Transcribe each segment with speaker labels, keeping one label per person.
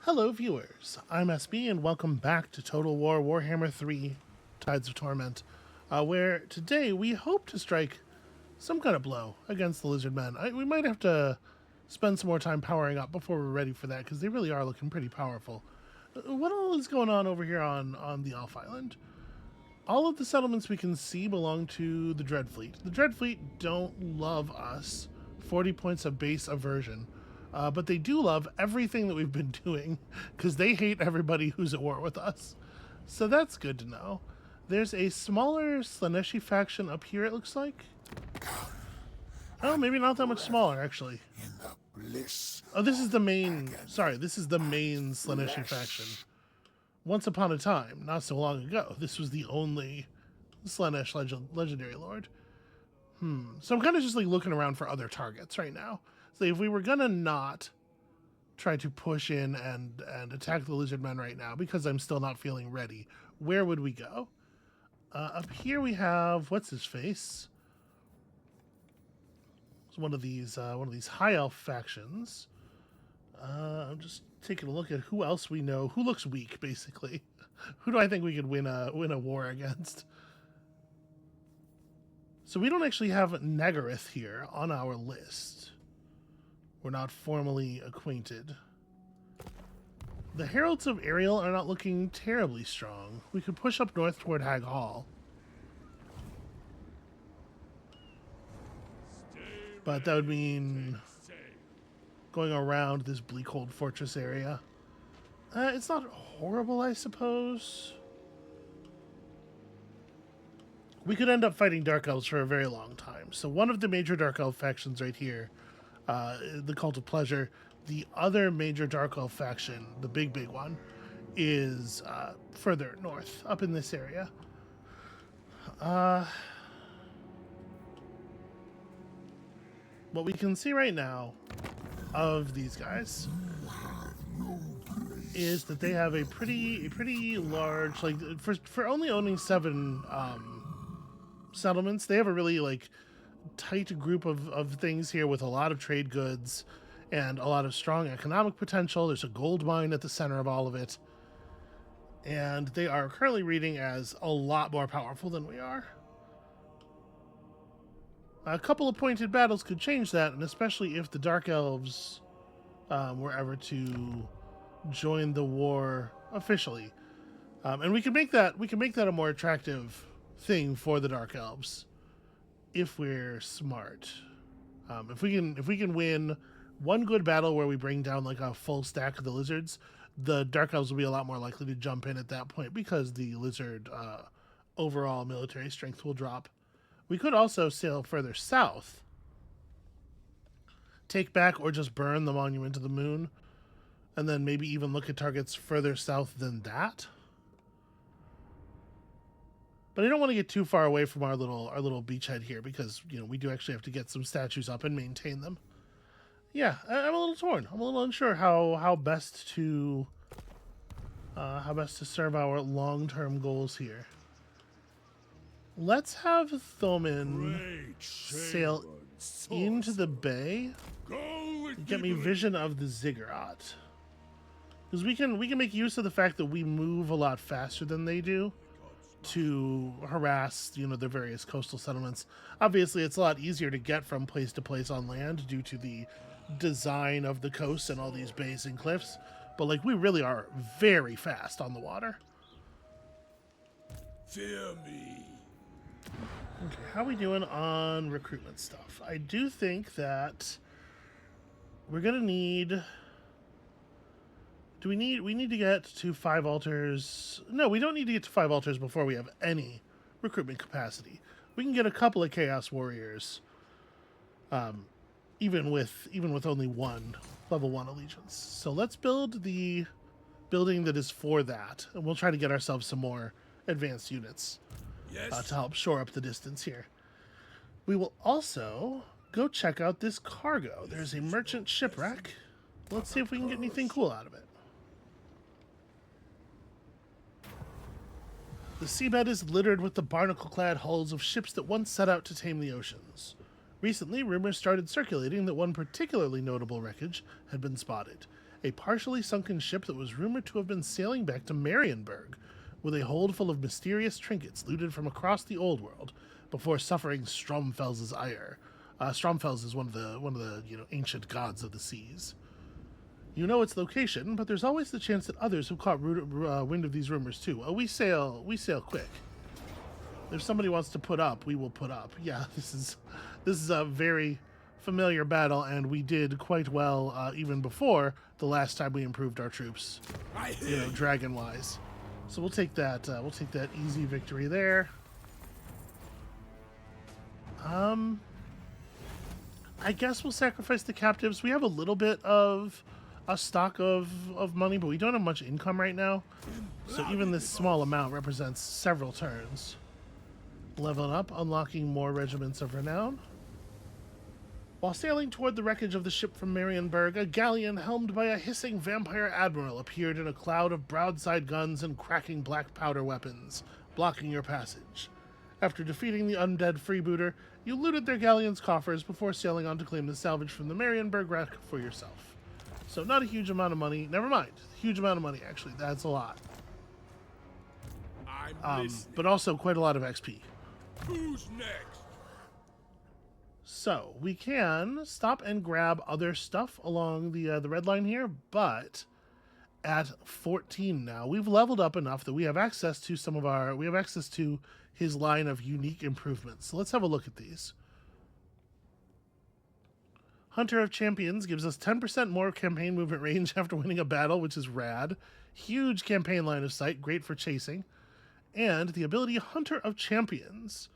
Speaker 1: Hello viewers, I'm SB and welcome back to Total War Warhammer 3 Tides of Torment, where today we hope to strike some kind of blow against the lizard men. We might have to spend some more time powering up before we're ready for that, because they really are looking pretty powerful. What all is going on over here on the Elf Island? All of the settlements we can see belong to the Dread Fleet. The Dread Fleet don't love us. 40 points of base aversion. But they do love everything that we've been doing because they hate everybody who's at war with us. So that's good to know. There's a smaller Slaneshi faction up here, it looks like. Oh, maybe not that much smaller, actually. Oh, this is the main... Sorry, this is the main Slaneshi faction. Once upon a time, not so long ago, this was the only Slanesh legendary lord. So I'm kind of just like looking around for other targets right now. So if we were gonna not try to push in and attack the lizard men right now, because I'm still not feeling ready, where would we go? Up here we have what's his face? It's one of these high elf factions. I'm just taking a look at who else we know who looks weak, basically. Who do I think we could win a war against? So we don't actually have Nagaryth here on our list. We're not formally acquainted. The Heralds of Ariel are not looking terribly strong. We could push up north toward Hag Hall. But that would mean going around this Bleakhold Fortress area. It's not horrible, I suppose. We could end up fighting Dark Elves for a very long time. So one of the major Dark Elf factions right here, the Cult of Pleasure. The other major Dark Elf faction, the big one, is further north, up in this area. What we can see right now of these guys is that they have a pretty large, like, for only owning 7 settlements, they have a really tight group of things here with a lot of trade goods and a lot of strong economic potential. There's a gold mine at the center of all of it, and they are currently reading as a lot more powerful than we are. A couple of pointed battles could change that, and especially if the Dark Elves were ever to join the war officially, and we can make that a more attractive thing for the Dark Elves if we're smart. If we can win one good battle where we bring down like a full stack of the lizards, the Dark Elves will be a lot more likely to jump in at that point because the lizard overall military strength will drop. We could also sail further south, take back or just burn the Monument of the Moon, and then maybe even look at targets further south than that. But I don't want to get too far away from our little beachhead here because, we do actually have to get some statues up and maintain them. Yeah, I'm a little torn. I'm a little unsure how best to serve our long-term goals here. Let's have Thomin sail into the bay and get me vision of the Ziggurat. Because we can make use of the fact that we move a lot faster than they do to harass, the various coastal settlements. Obviously, it's a lot easier to get from place to place on land due to the design of the coast and all these bays and cliffs. But, we really are very fast on the water.
Speaker 2: Fear me.
Speaker 1: Okay, how are we doing on recruitment stuff? I do think that we're going to need... we need to get to 5 altars? No, we don't need to get to 5 altars before we have any recruitment capacity. We can get a couple of Chaos Warriors, even with only 1 level 1 allegiance. So let's build the building that is for that, and we'll try to get ourselves some more advanced units to help shore up the distance here. We will also go check out this cargo. There's a merchant shipwreck. Let's see if we can get anything cool out of it. The seabed is littered with the barnacle-clad hulls of ships that once set out to tame the oceans. Recently, rumors started circulating that one particularly notable wreckage had been spotted. a partially sunken ship that was rumored to have been sailing back to Marienburg, with a hold full of mysterious trinkets looted from across the old world, before suffering Stromfels's ire. Stromfels is one of the ancient gods of the seas. You know its location, but there's always the chance that others have caught wind of these rumors too. We sail quick. If somebody wants to put up, we will put up. Yeah, this is a very familiar battle, and we did quite well even before the last time we improved our troops, dragon-wise. So we'll take that. We'll take that easy victory there. I guess we'll sacrifice the captives. We have a little bit of a stock of money, but we don't have much income right now. So even this small amount represents several turns. Leveling up, unlocking more regiments of renown. While sailing toward the wreckage of the ship from Marienburg, a galleon helmed by a hissing vampire admiral appeared in a cloud of broadside guns and cracking black powder weapons, blocking your passage. After defeating the undead freebooter, you looted their galleon's coffers before sailing on to claim the salvage from the Marienburg wreck for yourself. So not a huge amount of money. Never mind. Huge amount of money, actually. That's a lot. But also quite a lot of XP.
Speaker 2: Who's next?
Speaker 1: So we can stop and grab other stuff along the red line here, but at 14 now, we've leveled up enough that we have access to his line of unique improvements. So let's have a look at these. Hunter of Champions gives us 10% more campaign movement range after winning a battle, which is rad. Huge campaign line of sight, great for chasing. And the ability Hunter of Champions,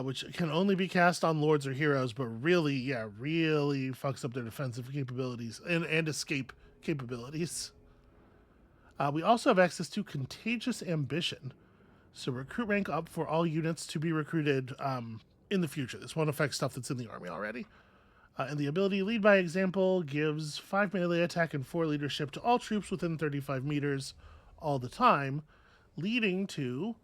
Speaker 1: which can only be cast on lords or heroes, but really fucks up their defensive capabilities and escape capabilities. We also have access to Contagious Ambition. So recruit rank up for all units to be recruited in the future. This won't affect stuff that's in the army already. And the ability Lead by Example gives 5 melee attack and 4 leadership to all troops within 35 meters all the time, leading to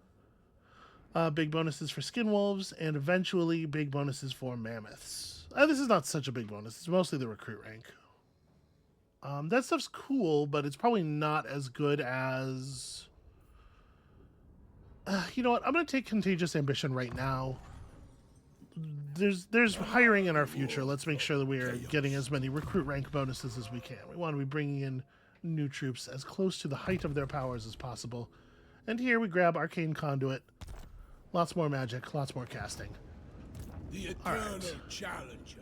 Speaker 1: big bonuses for skin wolves and eventually big bonuses for mammoths. This is not such a big bonus. It's mostly the recruit rank. That stuff's cool, but it's probably not as good as... you know what? I'm going to take Contagious Ambition right now. There's hiring in our future. Let's make sure that we are getting as many recruit rank bonuses as we can. We want to be bringing in new troops as close to the height of their powers as possible. And here we grab Arcane Conduit. Lots more magic, lots more casting.
Speaker 2: The eternal challenger.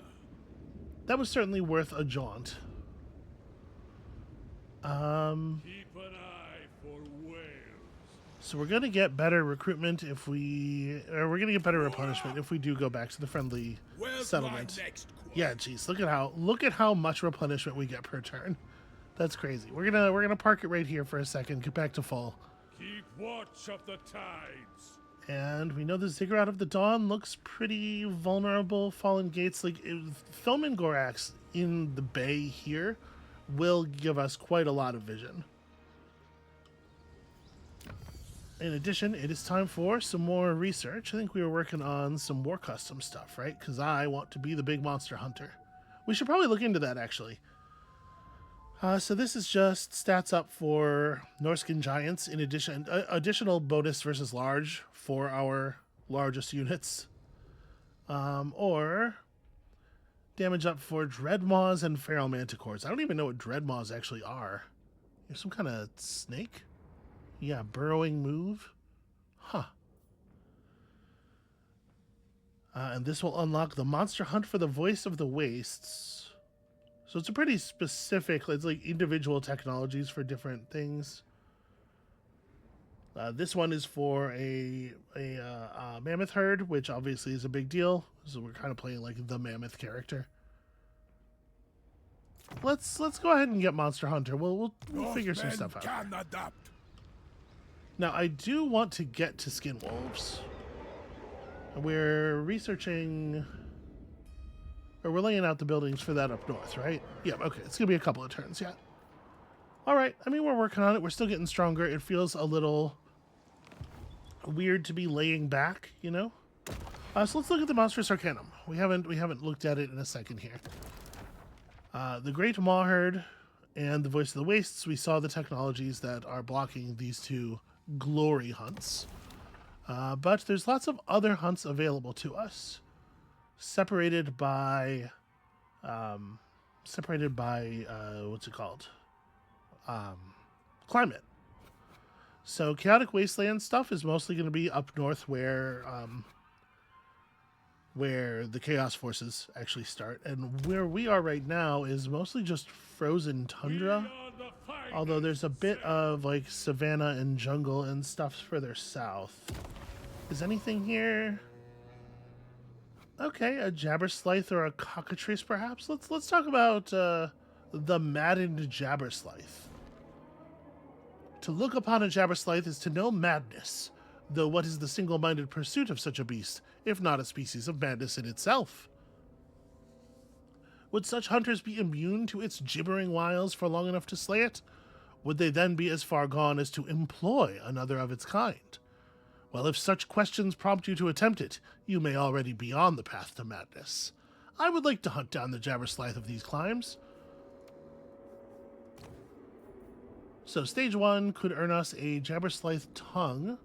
Speaker 1: That was certainly worth a jaunt.
Speaker 2: Keep an eye for whales.
Speaker 1: So we're going to get better recruitment if we're going to get better replenishment if we do go back to the friendly settlement. Yeah, geez, look at how much replenishment we get per turn. That's crazy. We're gonna park it right here for a second. Get back to full.
Speaker 2: Keep watch of the tides.
Speaker 1: And we know the Ziggurat of the Dawn looks pretty vulnerable. Fallen Gates, like Thoman Gorax in the bay here, will give us quite a lot of vision. In addition, it is time for some more research. I think we were working on some war custom stuff, right? Because I want to be the big monster hunter. We should probably look into that, actually. So this is just stats up for Norskin Giants, in addition, additional bonus versus large for our largest units. Or damage up for Dreadmaws and Feral Manticores. I don't even know what Dreadmaws actually are. You're some kind of snake? Yeah, burrowing move. Huh. And this will unlock the Monster Hunt for the Voice of the Wastes. So it's a pretty specific, it's like individual technologies for different things. This one is for a mammoth herd, which obviously is a big deal. So we're kind of playing like the mammoth character. Let's go ahead and get Monster Hunter. We'll figure some stuff out.
Speaker 2: Can adapt.
Speaker 1: Now I do want to get to Skin Wolves. We're researching. Or we're laying out the buildings for that up north, right? Yeah, okay. It's going to be a couple of turns, yeah. All right. I mean, we're working on it. We're still getting stronger. It feels a little weird to be laying back, you know? So let's look at the Monstrous Arcanum. We haven't looked at it in a second here. The Great Maw Herd, And the Voice of the Wastes, we saw the technologies that are blocking these two glory hunts. But there's lots of other hunts available to us, separated by what's it called? Climate. So Chaotic Wasteland stuff is mostly going to be up north where the Chaos Forces actually start. And where we are right now is mostly just frozen tundra. Although there's a bit of like savanna and jungle and stuff further south. Is anything here? Okay, a Jabberslythe or a cockatrice perhaps? Let's talk about the maddened Jabberslythe. To look upon a Jabberslythe is to know madness, though what is the single-minded pursuit of such a beast, if not a species of madness in itself? Would such hunters be immune to its gibbering wiles for long enough to slay it? Would they then be as far gone as to employ another of its kind? Well, if such questions prompt you to attempt it, you may already be on the path to madness. I would like to hunt down the Jabberslythe of these climes. So stage 1 could earn us a Jabberslythe tongue,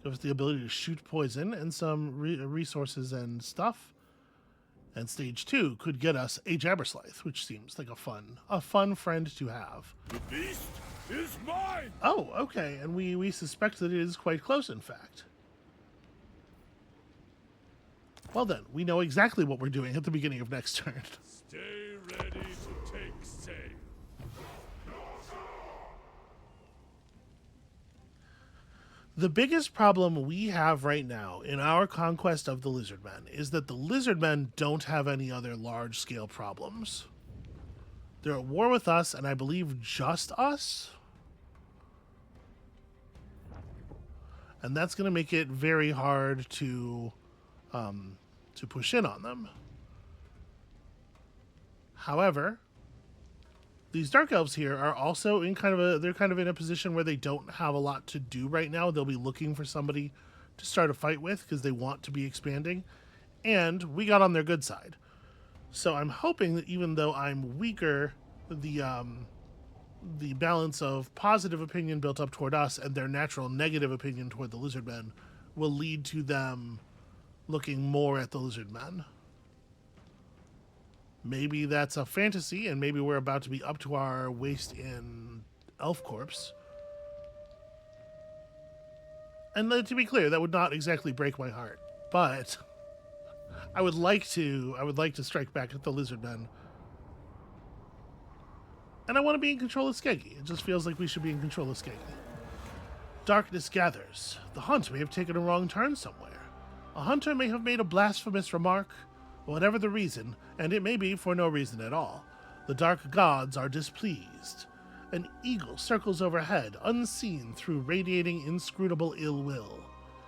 Speaker 1: give us the ability to shoot poison and some resources and stuff. And stage 2 could get us a Jabberslythe, which seems like a fun friend to have.
Speaker 2: The beast is mine!
Speaker 1: Oh, okay, and we suspect that it is quite close, in fact. Well then, we know exactly what we're doing at the beginning of next turn.
Speaker 2: Stay ready to take sail.
Speaker 1: The biggest problem we have right now in our conquest of the Lizardmen is that the Lizardmen don't have any other large-scale problems. They're at war with us, and I believe just us. And that's going to make it very hard to push in on them. However, these Dark Elves here are also in they're kind of in a position where they don't have a lot to do right now. They'll be looking for somebody to start a fight with because they want to be expanding. And we got on their good side. So I'm hoping that even though I'm weaker, the balance of positive opinion built up toward us and their natural negative opinion toward the Lizardmen will lead to them looking more at the Lizardmen. Maybe that's a fantasy, and maybe we're about to be up to our waist in Elf Corpse. And to be clear, that would not exactly break my heart, but I would like to strike back at the Lizardmen. And I want to be in control of Skeggy. It just feels like we should be in control of Skeggy. Darkness gathers. The hunt may have taken a wrong turn somewhere. A hunter may have made a blasphemous remark. Whatever the reason, and it may be for no reason at all, the dark gods are displeased. An eagle circles overhead, unseen through radiating inscrutable ill will.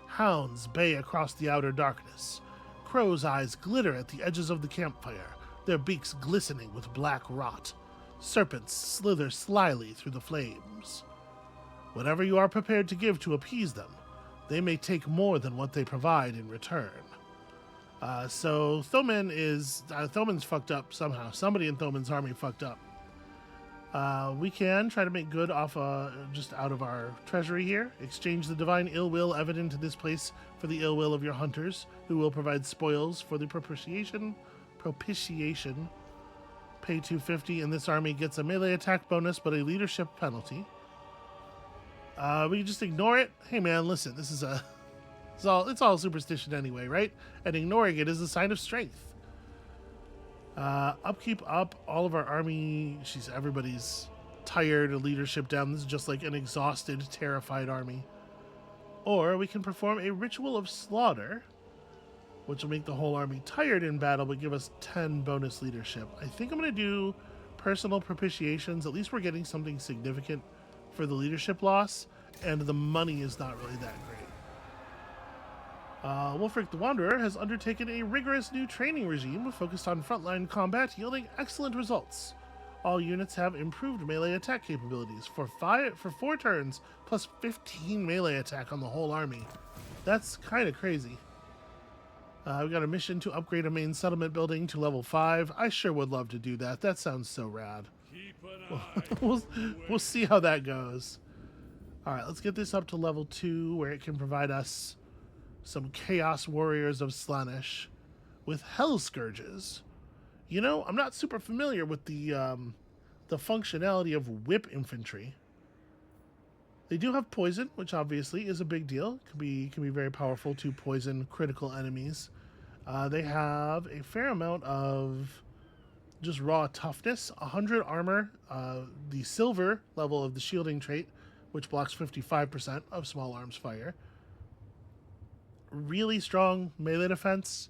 Speaker 1: Hounds bay across the outer darkness. Crows' eyes glitter at the edges of the campfire, their beaks glistening with black rot. Serpents slither slyly through the flames. Whatever you are prepared to give to appease them, they may take more than what they provide in return. So Thoman's fucked up somehow. Somebody in Thoman's army fucked up. We can try to make good off just out of our treasury here. Exchange the divine ill will evident in this place for the ill will of your hunters, who will provide spoils for the propitiation. Pay 250, and this army gets a melee attack bonus, but a leadership penalty. We can just ignore it. Hey man, listen, this is it's all superstition anyway, right? And ignoring it is a sign of strength. Upkeep up. All of our army. Everybody's tired. Leadership down. This is just like an exhausted, terrified army. Or we can perform a ritual of slaughter, which will make the whole army tired in battle, but give us 10 bonus leadership. I think I'm going to do personal propitiations. At least we're getting something significant for the leadership loss, and the money is not really that great. Wolfric the Wanderer has undertaken a rigorous new training regime focused on frontline combat, yielding excellent results. All units have improved melee attack capabilities for 4 turns, plus 15 melee attack on the whole army. That's kind of crazy. We got a mission to upgrade a main settlement building to level 5. I sure would love to do that. That sounds so rad.
Speaker 2: Keep an eye.
Speaker 1: we'll see how that goes. All right, let's get this up to level 2 where it can provide us some Chaos Warriors of Slaanesh with Hell Scourges. You know, I'm not super familiar with the functionality of whip infantry. They do have poison, which obviously is a big deal. Can be very powerful to poison critical enemies. They have a fair amount of just raw toughness, 100 armor, the silver level of the shielding trait, which blocks 55% of small arms fire. Really strong melee defense,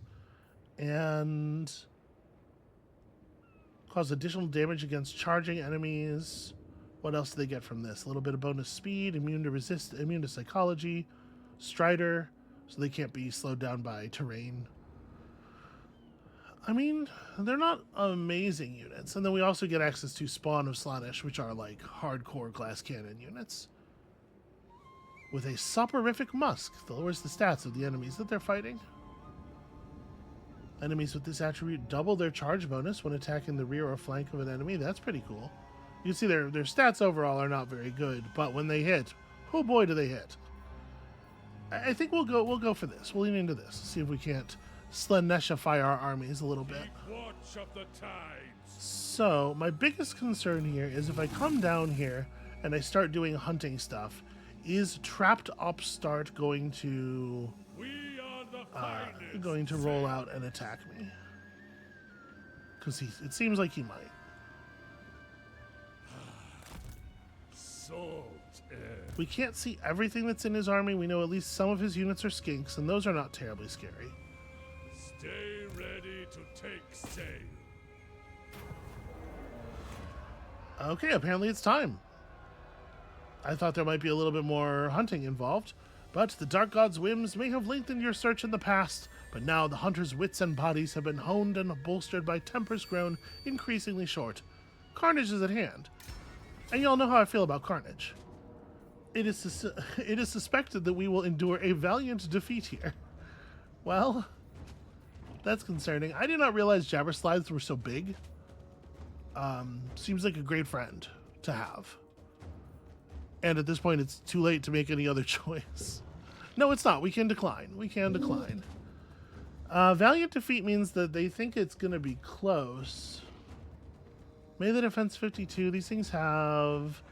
Speaker 1: and cause additional damage against charging enemies. What else do they get from this? A little bit of bonus speed, immune to psychology, strider, so they can't be slowed down by terrain. I mean, they're not amazing units. And then we also get access to Spawn of Slaanesh, which are like hardcore glass cannon units. With a soporific musk that lowers the stats of the enemies that they're fighting. Enemies with this attribute double their charge bonus when attacking the rear or flank of an enemy. That's pretty cool. You can see their stats overall are not very good, but when they hit, oh boy do they hit. I think we'll go for this. We'll lean into this. See if we can't Slaanesh-ify our armies a little bit.
Speaker 2: Keep watch of the tides.
Speaker 1: So my biggest concern here is if I come down here and I start doing hunting stuff, is trapped upstart going to
Speaker 2: We are the finest.
Speaker 1: roll out and attack me? Because it seems like he might.
Speaker 2: Salt air.
Speaker 1: We can't see everything that's in his army. We know at least some of his units are skinks, and those are not terribly scary.
Speaker 2: Stay ready to take sail.
Speaker 1: Okay, apparently it's time. I thought there might be a little bit more hunting involved, but the Dark God's whims may have lengthened your search in the past, but now the hunter's wits and bodies have been honed and bolstered by tempers grown increasingly short. Carnage is at hand. And y'all know how I feel about Carnage. It is suspected that we will endure a valiant defeat here. Well, that's concerning. I did not realize Jabberslides were so big. Seems like a great friend to have. And at this point, it's too late to make any other choice. No, it's not. We can decline. We can decline. Valiant defeat means that they think it's going to be close. Melee defense 52. These things have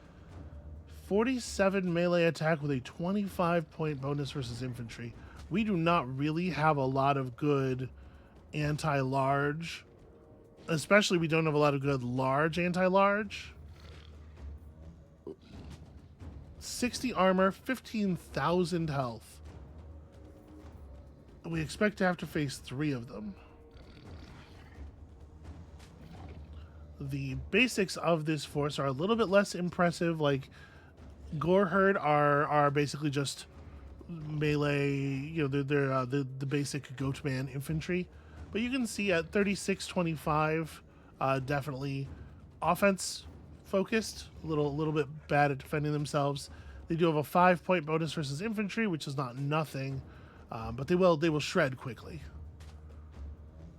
Speaker 1: 47 melee attack with a 25-point bonus versus infantry. We do not really have a lot of good anti-large. Especially we don't have a lot of good large anti-large. 60 armor, 15,000 health. We expect to have to face 3 of them. The basics of this force are a little bit less impressive. Like, Goreherd are basically just melee, you know, they're the basic Goatman infantry. But you can see at 3625, definitely offense focused, a little bit bad at defending themselves. They do have a 5-point bonus versus infantry, which is not nothing, but they will shred quickly.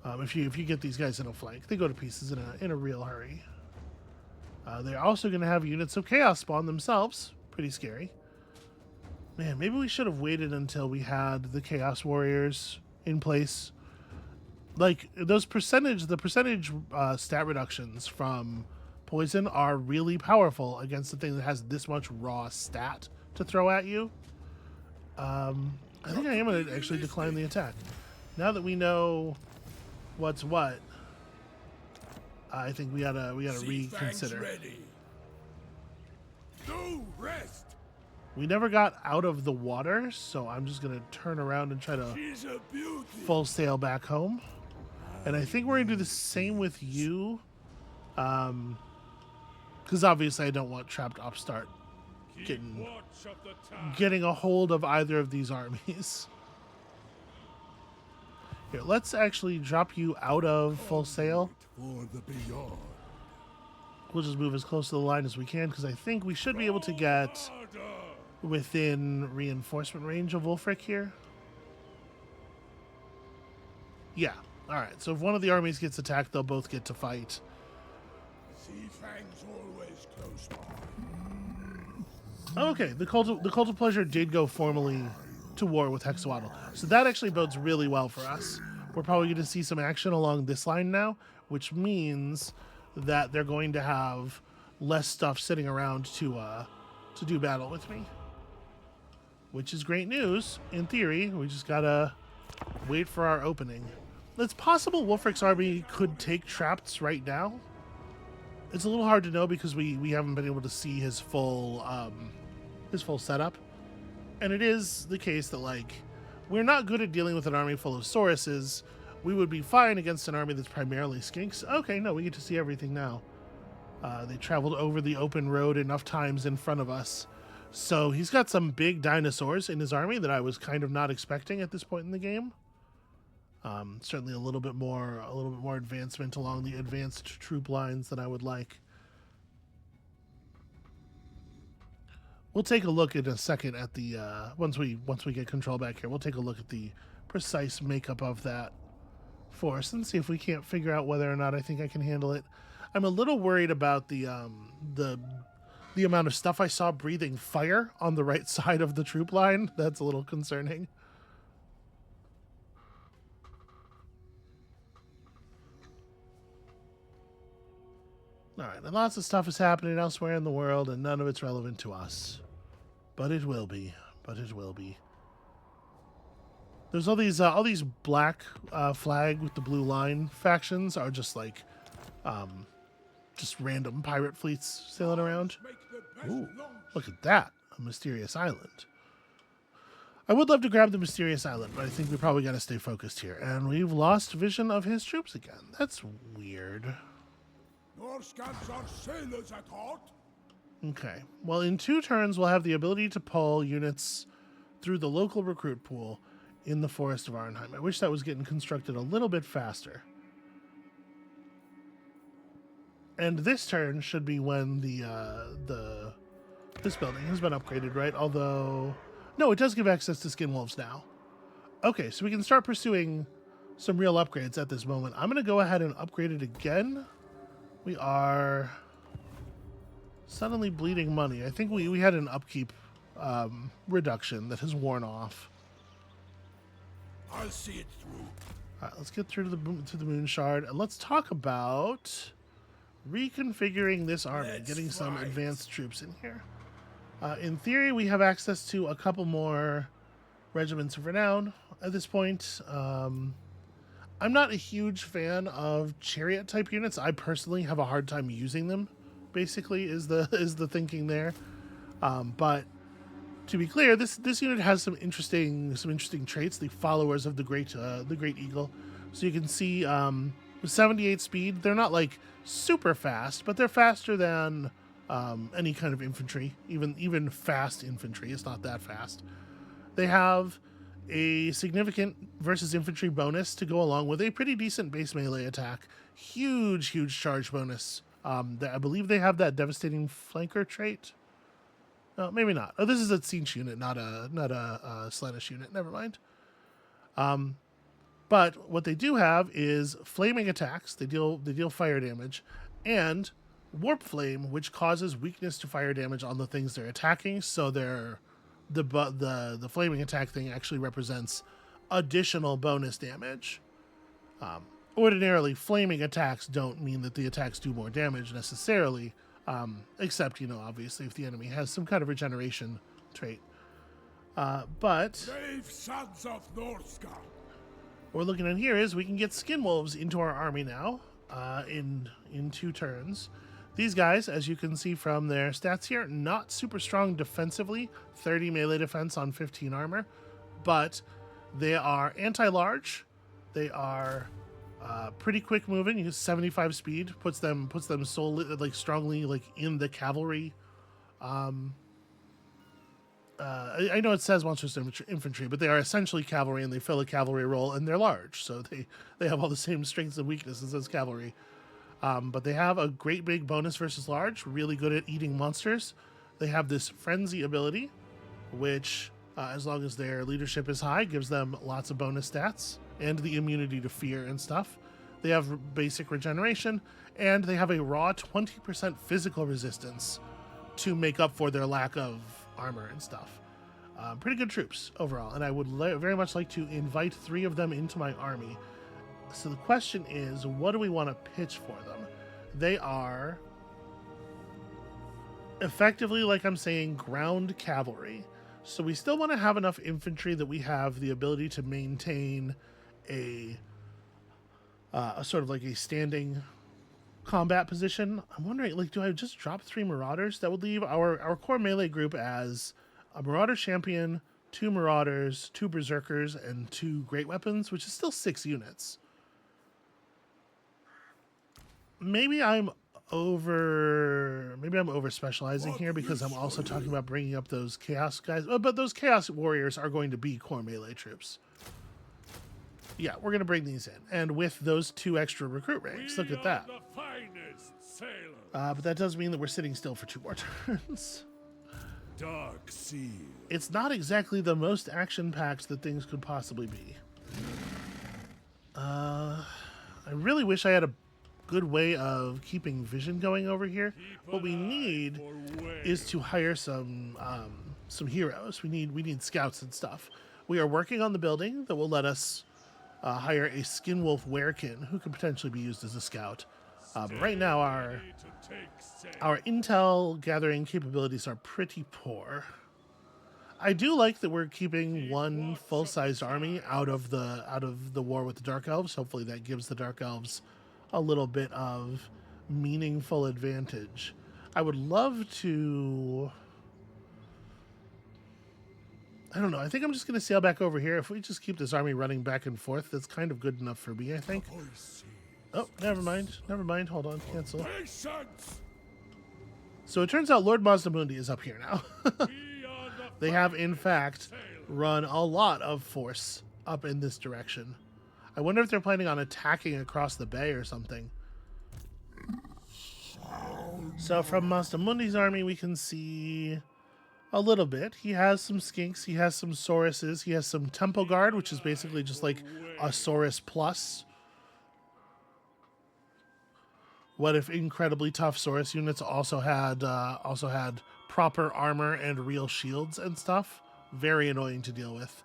Speaker 1: If you get these guys in a flank, they go to pieces in a real hurry. They're also going to have units of Chaos Spawn themselves. Pretty scary. Man, maybe we should have waited until we had the Chaos Warriors in place. Like, the percentage stat reductions from poison are really powerful against the thing that has this much raw stat to throw at you. I think I am going to actually decline the attack. Now that we know what's what, I think we gotta reconsider.
Speaker 2: Ready. No rest.
Speaker 1: We never got out of the water, so I'm just gonna turn around and try to
Speaker 2: She's a beauty.
Speaker 1: full sail back home. And I think we're gonna do the same with you, because obviously I don't want trapped upstart
Speaker 2: Keep watch of the tides.
Speaker 1: getting a hold of either of these armies. Here, let's actually drop you out of full sail.
Speaker 2: For the beyond.
Speaker 1: We'll just move as close to the line as we can, because I think we should be able to get within reinforcement range of Wolfric here. Yeah. All right. So if one of the armies gets attacked, they'll both get to fight.
Speaker 2: Sea fangs always.
Speaker 1: Okay, the Cult of Pleasure did go formally to war with Hexawaddle. So that actually bodes really well for us. We're probably going to see some action along this line now, which means that they're going to have less stuff sitting around to do battle with me. Which is great news, in theory. We just gotta wait for our opening. It's possible Wolfric's army could take Trapts right now. It's a little hard to know because we haven't been able to see his full setup. And it is the case that, like, we're not good at dealing with an army full of Sauruses. We would be fine against an army that's primarily skinks. Okay, no, we get to see everything now. They traveled over the open road enough times in front of us. So he's got some big dinosaurs in his army that I was kind of not expecting at this point in the game. Certainly a little bit more advancement along the advanced troop lines than I would like. We'll take a look in a second at the once we get control back here. We'll take a look at the precise makeup of that force and see if we can't figure out whether or not I think I can handle it. I'm a little worried about the amount of stuff I saw breathing fire on the right side of the troop line. That's a little concerning. All right, and lots of stuff is happening elsewhere in the world, and none of it's relevant to us. But it will be. But it will be. There's all these black flag with the blue line factions are just like, just random pirate fleets sailing around. Ooh, look at that, a mysterious island. I would love to grab the mysterious island, but I think we probably got to stay focused here. And we've lost vision of his troops again. That's weird.
Speaker 2: Norscans are sailors at heart.
Speaker 1: Okay. Well, in 2 turns, we'll have the ability to pull units through the local recruit pool in the Forest of Arnheim. I wish that was getting constructed a little bit faster. And this turn should be when this building has been upgraded, right? Although, no, it does give access to skin wolves now. Okay, so we can start pursuing some real upgrades at this moment. I'm going to go ahead and upgrade it again. We are suddenly bleeding money. I think we had an upkeep reduction that has worn off.
Speaker 2: I'll see it through.
Speaker 1: All right, let's get through to the Moon Shard, and let's talk about reconfiguring this army, getting some advanced troops in here. In theory, we have access to a couple more regiments of renown at this point. I'm not a huge fan of chariot type units. I personally have a hard time using them. Basically, is the thinking there. But to be clear, this unit has some interesting traits. The followers of the great eagle. So you can see with 78 speed, they're not like super fast, but they're faster than any kind of infantry. Even fast infantry is not that fast. They have a significant versus infantry bonus to go along with a pretty decent base melee attack. Huge charge bonus. I believe they have that devastating flanker trait. No, maybe not. Oh, this is a Tzeentch unit, not a Slaanesh unit. Never mind. But what they do have is flaming attacks. They deal fire damage, and warp flame, which causes weakness to fire damage on the things they're attacking. So the flaming attack thing actually represents additional bonus damage. Ordinarily, flaming attacks don't mean that the attacks do more damage necessarily, except, obviously if the enemy has some kind of regeneration trait. But
Speaker 2: Brave sons of Norska.
Speaker 1: what we're looking at here is we can get skin wolves into our army now in 2 turns. These guys, as you can see from their stats here, not super strong defensively, 30 melee defense on 15 armor, but they are anti-large. They are pretty quick moving. You use 75 speed, puts them solely strongly in the cavalry. I know it says monstrous infantry, but they are essentially cavalry, and they fill a cavalry role, and they're large, so they have all the same strengths and weaknesses as cavalry. But they have a great big bonus versus large, really good at eating monsters. They have this frenzy ability, which, as long as their leadership is high, gives them lots of bonus stats and the immunity to fear and stuff. They have basic regeneration, and they have a raw 20% physical resistance to make up for their lack of armor and stuff. Pretty good troops overall, and I would very much like to invite 3 of them into my army. So the question is, what do we want to pitch for them? They are effectively, like I'm saying, ground cavalry. So we still want to have enough infantry that we have the ability to maintain a sort of like a standing combat position. I'm wondering, like, do I just drop 3 marauders? That would leave our core melee group as a marauder champion, 2 marauders, 2 berserkers, and 2 great weapons, which is still 6 units. Maybe I'm over specializing here because I'm also talking about bringing up those chaos guys. But those chaos warriors are going to be core melee troops. Yeah, we're going to bring these in. And with those 2 extra recruit ranks, look at that. But that does mean that we're sitting still for 2 more turns.
Speaker 2: Dark Seal.
Speaker 1: It's not exactly the most action-packed that things could possibly be. I really wish I had a good way of keeping vision going over here. What we need is to hire some heroes. We need scouts and stuff. We are working on the building that will let us hire a Skinwolf Werekin who could potentially be used as a scout. But right now our intel gathering capabilities are pretty poor. I do like that we're keeping 1 full-sized army out of the war with the Dark Elves. Hopefully that gives the Dark Elves a little bit of meaningful advantage. I would love to... I don't know. I think I'm just going to sail back over here. If we just keep this army running back and forth, that's kind of good enough for me, I think. Oh, never mind. Never mind. Hold on. Cancel. So it turns out Lord Mazdamundi is up here now. They have, in fact, run a lot of force up in this direction. I wonder if they're planning on attacking across the bay or something. So from Mazdamundi's army, we can see a little bit. He has some skinks. He has some sauruses. He has some temple guard, which is basically just like a saurus plus. What if incredibly tough saurus units also had proper armor and real shields and stuff? Very annoying to deal with.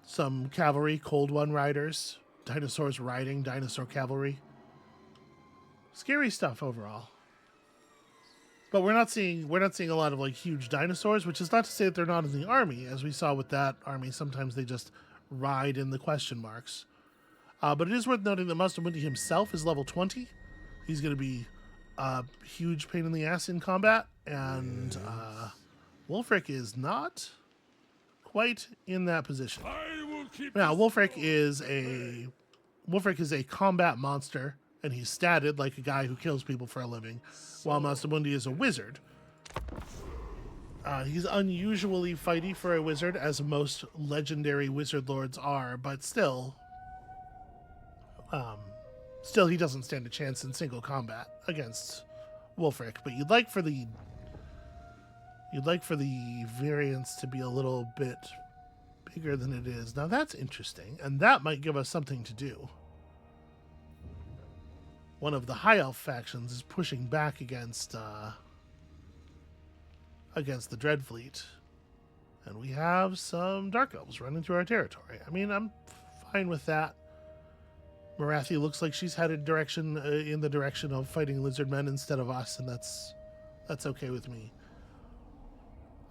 Speaker 1: Some cavalry, Cold One riders, dinosaurs riding dinosaur cavalry. Scary stuff overall. But we're not seeing a lot of like huge dinosaurs, which is not to say that they're not in the army. As we saw with that army, sometimes they just ride in the question marks. But it is worth noting that Mazdamundi himself is level 20. He's going to be a huge pain in the ass in combat, and Wulfric is not quite in that position. Now, Wulfric is a combat monster, and he's statted like a guy who kills people for a living, while Mazdamundi is a wizard. He's unusually fighty for a wizard, as most legendary wizard lords are, but still he doesn't stand a chance in single combat against Wulfric. But you'd like for the variance to be a little bit bigger than it is. Now that's interesting, and that might give us something to do. One of the High Elf factions is pushing back against the Dreadfleet, and we have some Dark Elves running through our territory. I mean, I'm fine with that. Marathi looks like she's headed in the direction of fighting lizardmen instead of us, and that's okay with me.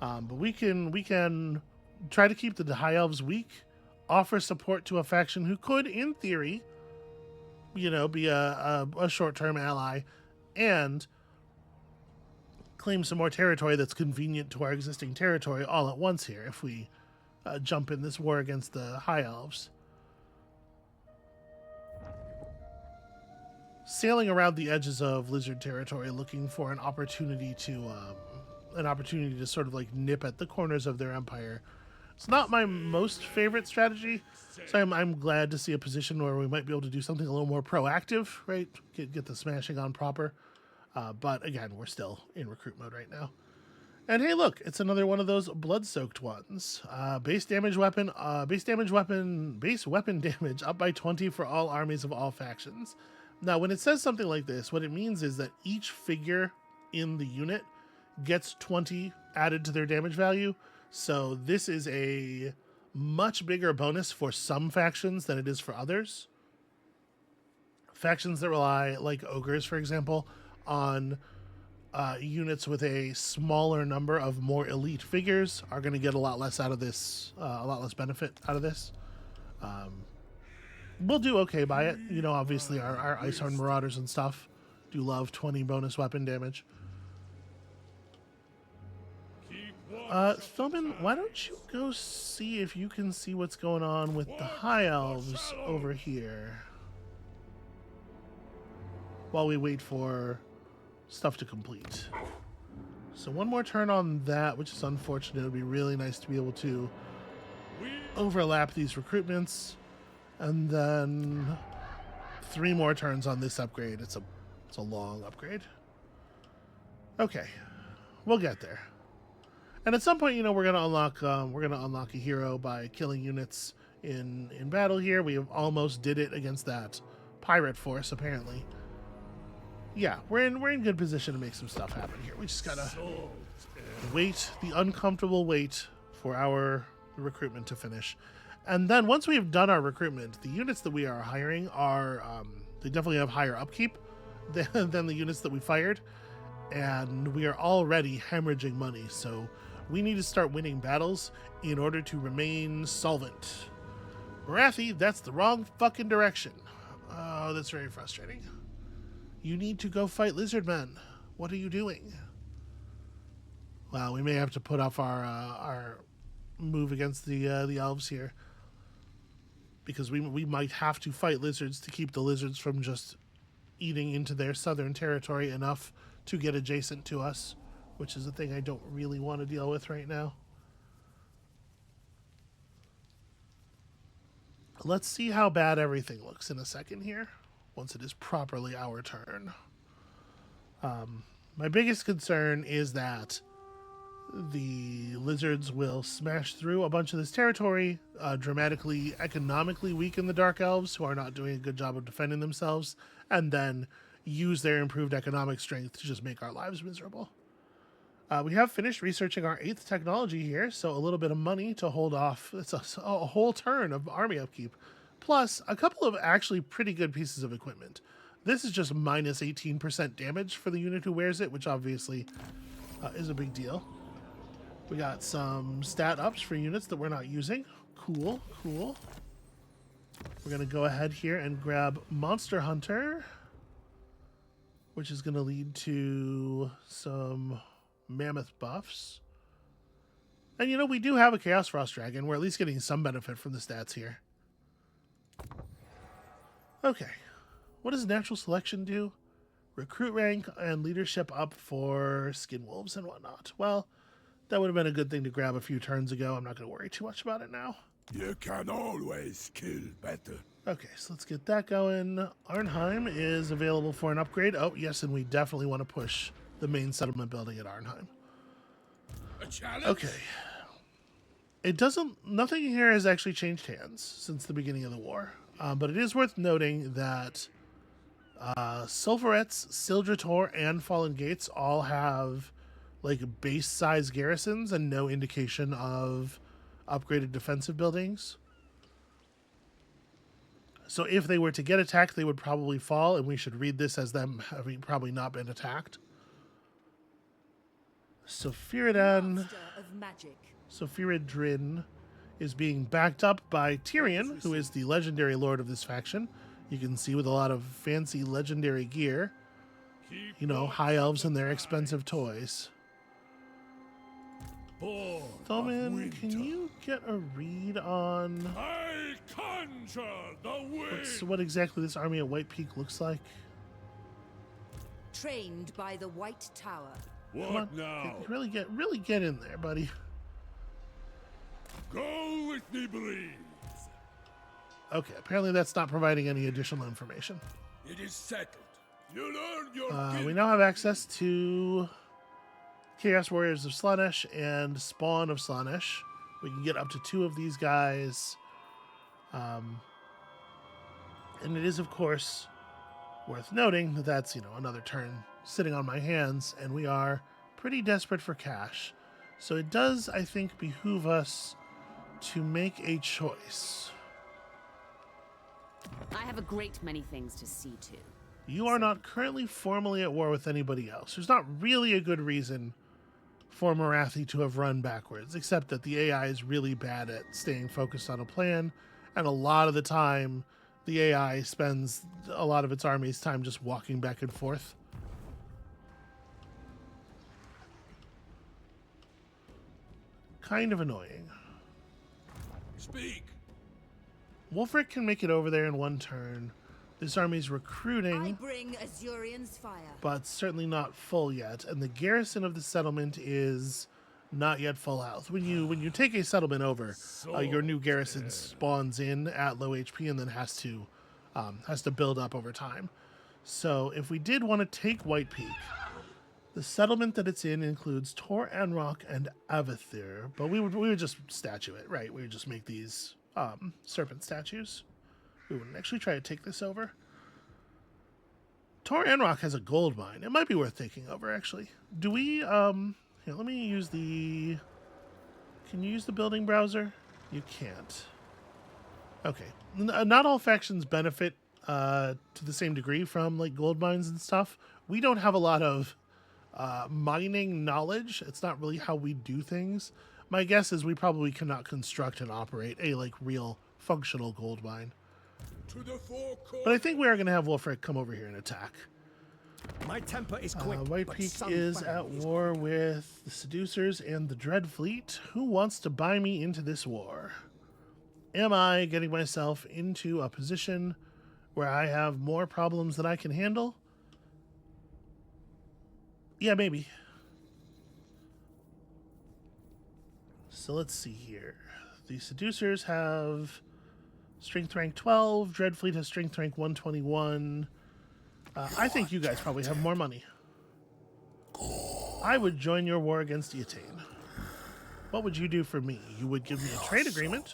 Speaker 1: But we can try to keep the High Elves weak, offer support to a faction who could, in theory, be a short-term ally, and claim some more territory that's convenient to our existing territory all at once here if we jump in this war against the High Elves. Sailing around the edges of lizard territory looking for an opportunity to sort of like nip at the corners of their empire. It's not my most favorite strategy, so I'm glad to see a position where we might be able to do something a little more proactive, right? Get the smashing on proper. But again, we're still in recruit mode right now. And hey, look, it's another one of those blood-soaked ones. Base weapon damage up by 20 for all armies of all factions. Now, when it says something like this, what it means is that each figure in the unit gets 20 added to their damage value. So this is a much bigger bonus for some factions than it is for others. Factions that rely, like ogres, for example, on units with a smaller number of more elite figures are going to get a lot less out of this, a lot less benefit out of this. We'll do okay by it. You know, obviously our Icehorn Marauders and stuff do love 20 bonus weapon damage. Thoman, why don't you go see if you can see what's going on with the High Elves over here while we wait for stuff to complete. So one more turn on that, which is unfortunate. It would be really nice to be able to overlap these recruitments, and then 3 more turns on this upgrade. It's a long upgrade. Okay, we'll get there. And at some point, you know, we're gonna unlock a hero by killing units in battle. Here, we almost did it against that pirate force. Apparently, yeah, we're in good position to make some stuff happen here. We just gotta wait the uncomfortable wait for our recruitment to finish, and then once we've done our recruitment, the units that we are hiring are they definitely have higher upkeep than the units that we fired, and we are already hemorrhaging money. So we need to start winning battles in order to remain solvent. Marathi, that's the wrong fucking direction. Oh, that's very frustrating. You need to go fight lizard men. What are you doing? Well, we may have to put off our move against the elves here, because we might have to fight lizards to keep the lizards from just eating into their southern territory enough to get adjacent to us, which is a thing I don't really want to deal with right now. Let's see how bad everything looks in a second here, once it is properly our turn. My biggest concern is that the lizards will smash through a bunch of this territory, dramatically economically weaken the Dark Elves, who are not doing a good job of defending themselves, and then use their improved economic strength to just make our lives miserable. We have finished researching our 8th technology here, so a little bit of money to hold off. It's a whole turn of army upkeep, plus a couple of actually pretty good pieces of equipment. This is just minus 18% damage for the unit who wears it, which obviously is a big deal. We got some stat ups for units that we're not using. Cool, cool. We're going to go ahead here and grab Monster Hunter, which is going to lead to some mammoth buffs. And you know, we do have a Chaos Frost Dragon. We're at least getting some benefit from the stats here. Okay. What does natural selection do? Recruit rank and leadership up for skinwolves and whatnot. Well, that would have been a good thing to grab a few turns ago. I'm not going to worry too much about it now.
Speaker 2: You can always kill better.
Speaker 1: Okay, so let's get that going. Arnheim is available for an upgrade. Oh, yes, and we definitely want to push the main settlement building at Arnheim.
Speaker 2: A challenge?
Speaker 1: Okay. Nothing here has actually changed hands since the beginning of the war. But it is worth noting that Sulfurettes, Sildrator, and Fallen Gates all have like base size garrisons and no indication of upgraded defensive buildings. So if they were to get attacked, they would probably fall, and we should read this as them having probably not been attacked. Sophiridin, Sophiridrin is being backed up by Tyrion, who is the legendary lord of this faction. You can see with a lot of fancy legendary gear. You know, high elves and their expensive toys. Thoman, can you get a read on
Speaker 2: I conjure the wind.
Speaker 1: what exactly this army at White Peak looks like?
Speaker 3: Trained by the White Tower.
Speaker 1: Come on,
Speaker 2: What now?
Speaker 1: really get in there, buddy.
Speaker 2: Go with me, please.
Speaker 1: Okay, apparently that's not providing any additional information.
Speaker 2: It is settled. You learn your
Speaker 1: We now have access to Chaos Warriors of Slaanesh and Spawn of Slaanesh. We can get up to 2 of these guys. And it is, of course, worth noting that that's, another turn sitting on my hands, and we are pretty desperate for cash. So it does, I think, behoove us to make a choice.
Speaker 3: I have a great many things to see to.
Speaker 1: You are not currently formally at war with anybody else. There's not really a good reason for Marathi to have run backwards, except that the AI is really bad at staying focused on a plan, and a lot of the time, the AI spends a lot of its army's time just walking back and forth. Kind of annoying.
Speaker 2: Speak.
Speaker 1: Wolfric can make it over there in 1 turn. This army's
Speaker 3: I
Speaker 1: recruiting,
Speaker 3: bring Azurian's fire.
Speaker 1: but certainly not full yet. And the garrison of the settlement is not yet full health. When you take a settlement over, your new garrison spawns in at low HP and then has to build up over time. So if we did want to take White Peak, the settlement that it's in includes Tor Anrock and Avathir, but we would just statue it, right? We would just make these serpent statues. We wouldn't actually try to take this over. Tor Anrock has a gold mine. It might be worth taking over, actually. Do we, here, let me use the, can you use the building browser? You can't. Okay. Not all factions benefit to the same degree from, like, gold mines and stuff. We don't have a lot of mining knowledge. It's not really how we do things. My guess is we probably cannot construct and operate a, like, real functional gold mine.
Speaker 2: To the four corners.
Speaker 1: But I think we are going to have Wolfric come over here and attack.
Speaker 4: My temper is quick.
Speaker 1: White
Speaker 4: but
Speaker 1: Peak
Speaker 4: some
Speaker 1: is
Speaker 4: fire
Speaker 1: at
Speaker 4: is
Speaker 1: war with the Seducers and the Dread Fleet. Who wants to buy me into this war? Am I getting myself into a position where I have more problems than I can handle? Yeah, maybe. So let's see here. The Seducers have strength rank 12. Dreadfleet has strength rank 121. I think you guys probably have more money. I would join your war against Eotane. What would you do for me? You would give me a trade agreement.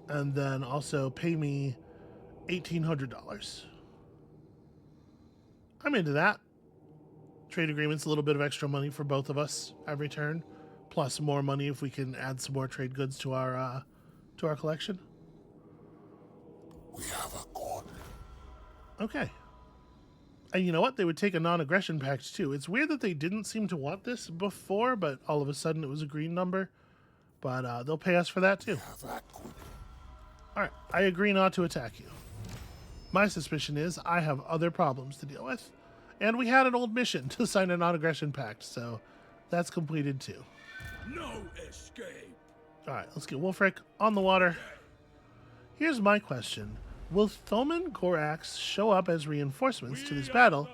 Speaker 1: And then also pay me $1,800. I'm into that. Trade agreement's a little bit of extra money for both of us every turn, plus more money if we can add some more trade goods to our collection.
Speaker 5: We have a god.
Speaker 1: Okay. And you know what? They would take a non-aggression pact too. It's weird that they didn't seem to want this before, but all of a sudden it was a green number. But they'll pay us for that too.
Speaker 5: Have that good.
Speaker 1: All right, I agree not to attack you. My suspicion is I have other problems to deal with. And we had an old mission to sign a non-aggression pact, so that's completed too.
Speaker 2: No escape.
Speaker 1: All right, let's get Wolfric on the water. Here's my question. Will Thoman Gorax show up as reinforcements to this battle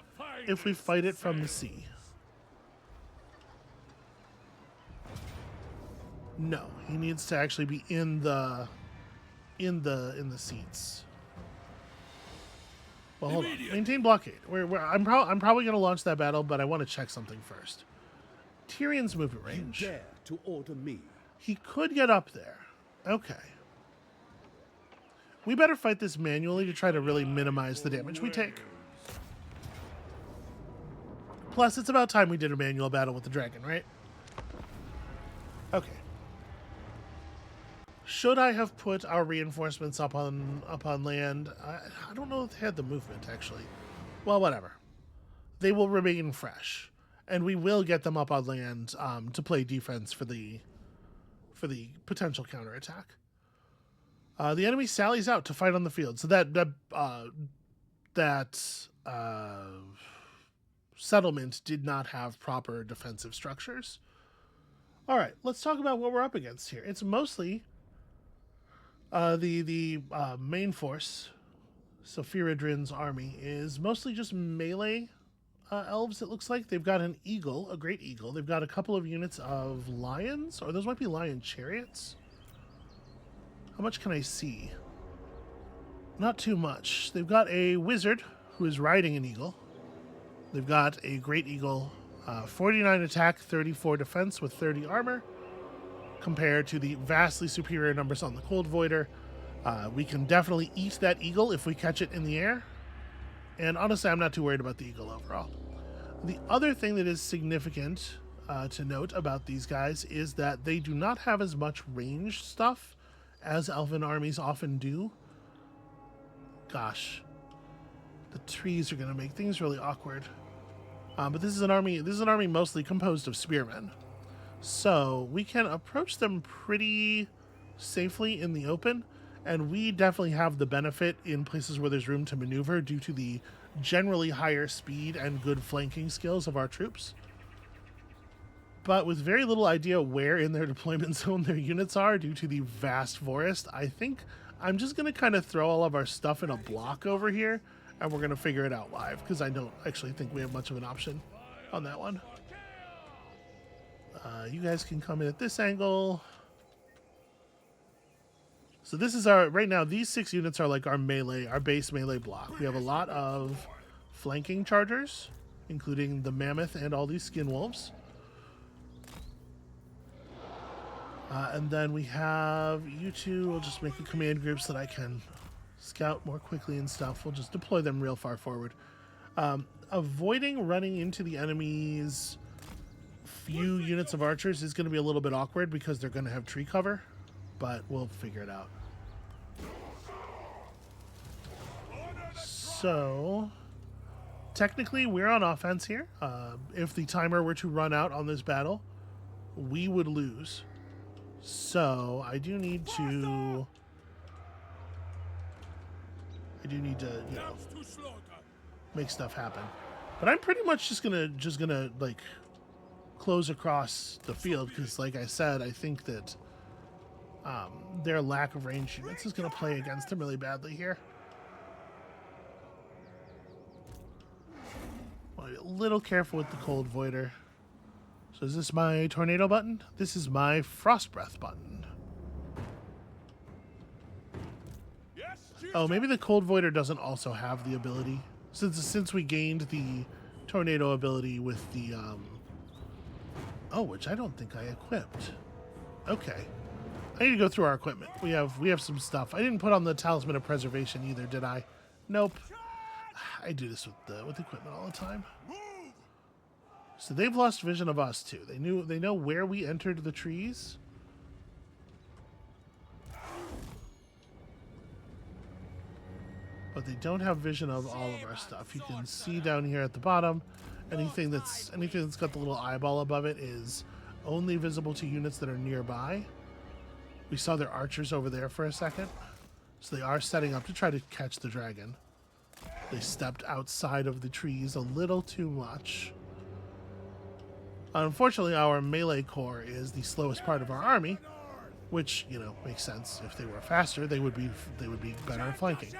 Speaker 1: if we fight it from the sea? No, he needs to actually be in the seats. Well, hold on. Maintain blockade. I'm probably going to launch that battle, but I want to check something first. Tyrion's movement range.
Speaker 4: dare to order me.
Speaker 1: He could get up there. Okay. We better fight this manually to try to really minimize the damage we take. Plus, it's about time we did a manual battle with the dragon, right? Okay. Should I have put our reinforcements up on land? I don't know if they had the movement, actually. Well, whatever. They will remain fresh. And we will get them up on land to play defense for the potential counterattack. The enemy sallies out to fight on the field. So that settlement did not have proper defensive structures. All right, let's talk about what we're up against here. It's mostly the main force. Sephirodrin's army is mostly just melee elves, it looks like. They've got an eagle, a great eagle. They've got a couple of units of lions, or those might be lion chariots. How much can I see? Not too much. They've got a wizard who is riding an eagle. They've got a great eagle 49 attack, 34 defense with 30 armor, compared to the vastly superior numbers on the Cold Voider. We can definitely eat that eagle if we catch it in the air. And honestly, I'm not too worried about the eagle overall. The other thing that is significant to note about these guys is that they do not have as much ranged stuff as elven armies often do. Gosh, the trees are going to make things really awkward. But this is an army. This is an army mostly composed of spearmen, so we can approach them pretty safely in the open. And we definitely have the benefit in places where there's room to maneuver due to the generally higher speed and good flanking skills of our troops. But with very little idea where in their deployment zone their units are due to the vast forest, I think I'm just going to kind of throw all of our stuff in a block over here, and we're going to figure it out live, because I don't actually think we have much of an option on that one. You guys can come in at this angle. So this is our, right now, these 6 units are like our melee, our base melee block. We have a lot of flanking chargers, including the mammoth and all these skin wolves. And then we have you two. We'll just make a command group so that I can scout more quickly and stuff. We'll just deploy them real far forward. Avoiding running into the enemy's few units of archers is going to be a little bit awkward because they're going to have tree cover, but we'll figure it out. So, technically, we're on offense here. If the timer were to run out on this battle, we would lose. So, I do need to, you know, make stuff happen. But I'm pretty much just gonna like close across the field because, like I said, I think that their lack of range units is going to play against them really badly here. Want to be a little careful with the Cold Voider. So is this my tornado button? This is my frost breath button. Oh, maybe the Cold Voider doesn't also have the ability. Since we gained the tornado ability with the oh, which I don't think I equipped. Okay. I need to go through our equipment. We have some stuff. I didn't put on the Talisman of Preservation either, did I? Nope. I do this with equipment all the time. So they've lost vision of us too. They know where we entered the trees. But they don't have vision of all of our stuff. You can see down here at the bottom, anything that's got the little eyeball above it is only visible to units that are nearby. We saw their archers over there for a second. So they are setting up to try to catch the dragon. They stepped outside of the trees a little too much. Unfortunately, our melee corps is the slowest part of our army, which, you know, makes sense. If they were faster, they would be better at flanking.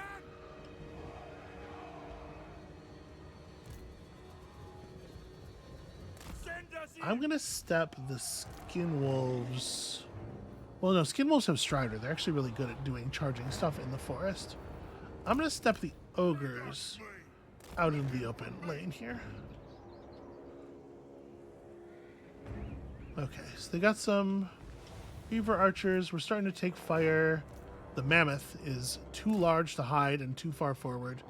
Speaker 1: I'm gonna step the skin wolves. Well, no, skin wolves have Strider. They're actually really good at doing charging stuff in the forest. I'm gonna step the ogres out into the open lane here. Okay, so they got some beaver archers. We're starting to take fire. The mammoth is too large to hide and too far forward,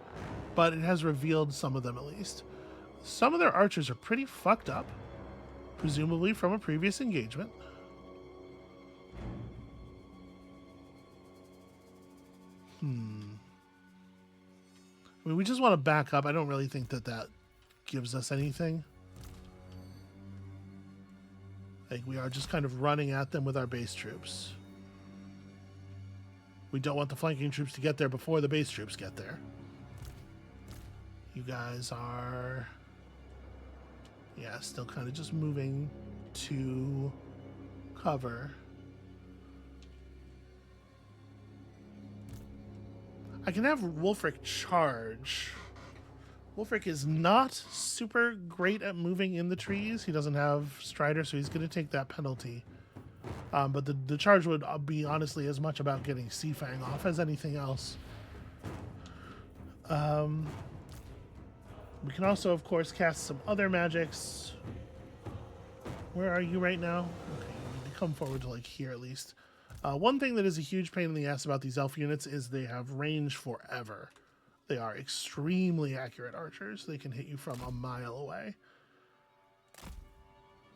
Speaker 1: but it has revealed some of them at least. Some of their archers are pretty fucked up, presumably from a previous engagement. I mean, we just want to back up. I don't really think that gives us anything. Like, we are just kind of running at them with our base troops. We don't want the flanking troops to get there before the base troops get there. You guys are, yeah, still kind of just moving to cover. I can have Wulfric charge. Wulfric is not super great at moving in the trees. He doesn't have Strider, so he's going to take that penalty. But the charge would be honestly as much about getting Seafang off as anything else. We can also, of course, cast some other magics. Where are you right now? Okay, you need to come forward to like here at least. One thing that is a huge pain in the ass about these elf units is they have range forever. They are extremely accurate archers. They can hit you from a mile away.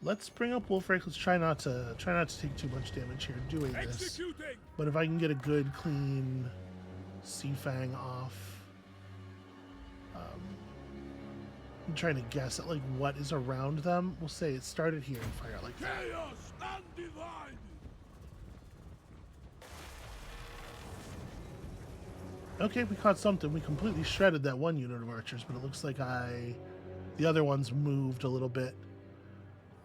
Speaker 1: Let's bring up Wolfric. Let's try not to take too much damage here doing this.
Speaker 2: Executing!
Speaker 1: But if I can get a good clean Sea Fang off, I'm trying to guess at like what is around them. We'll say it started here and fire out like that.
Speaker 2: Chaos undivided!
Speaker 1: Okay, we caught something. We completely shredded that one unit of archers, but it looks like the other ones moved a little bit.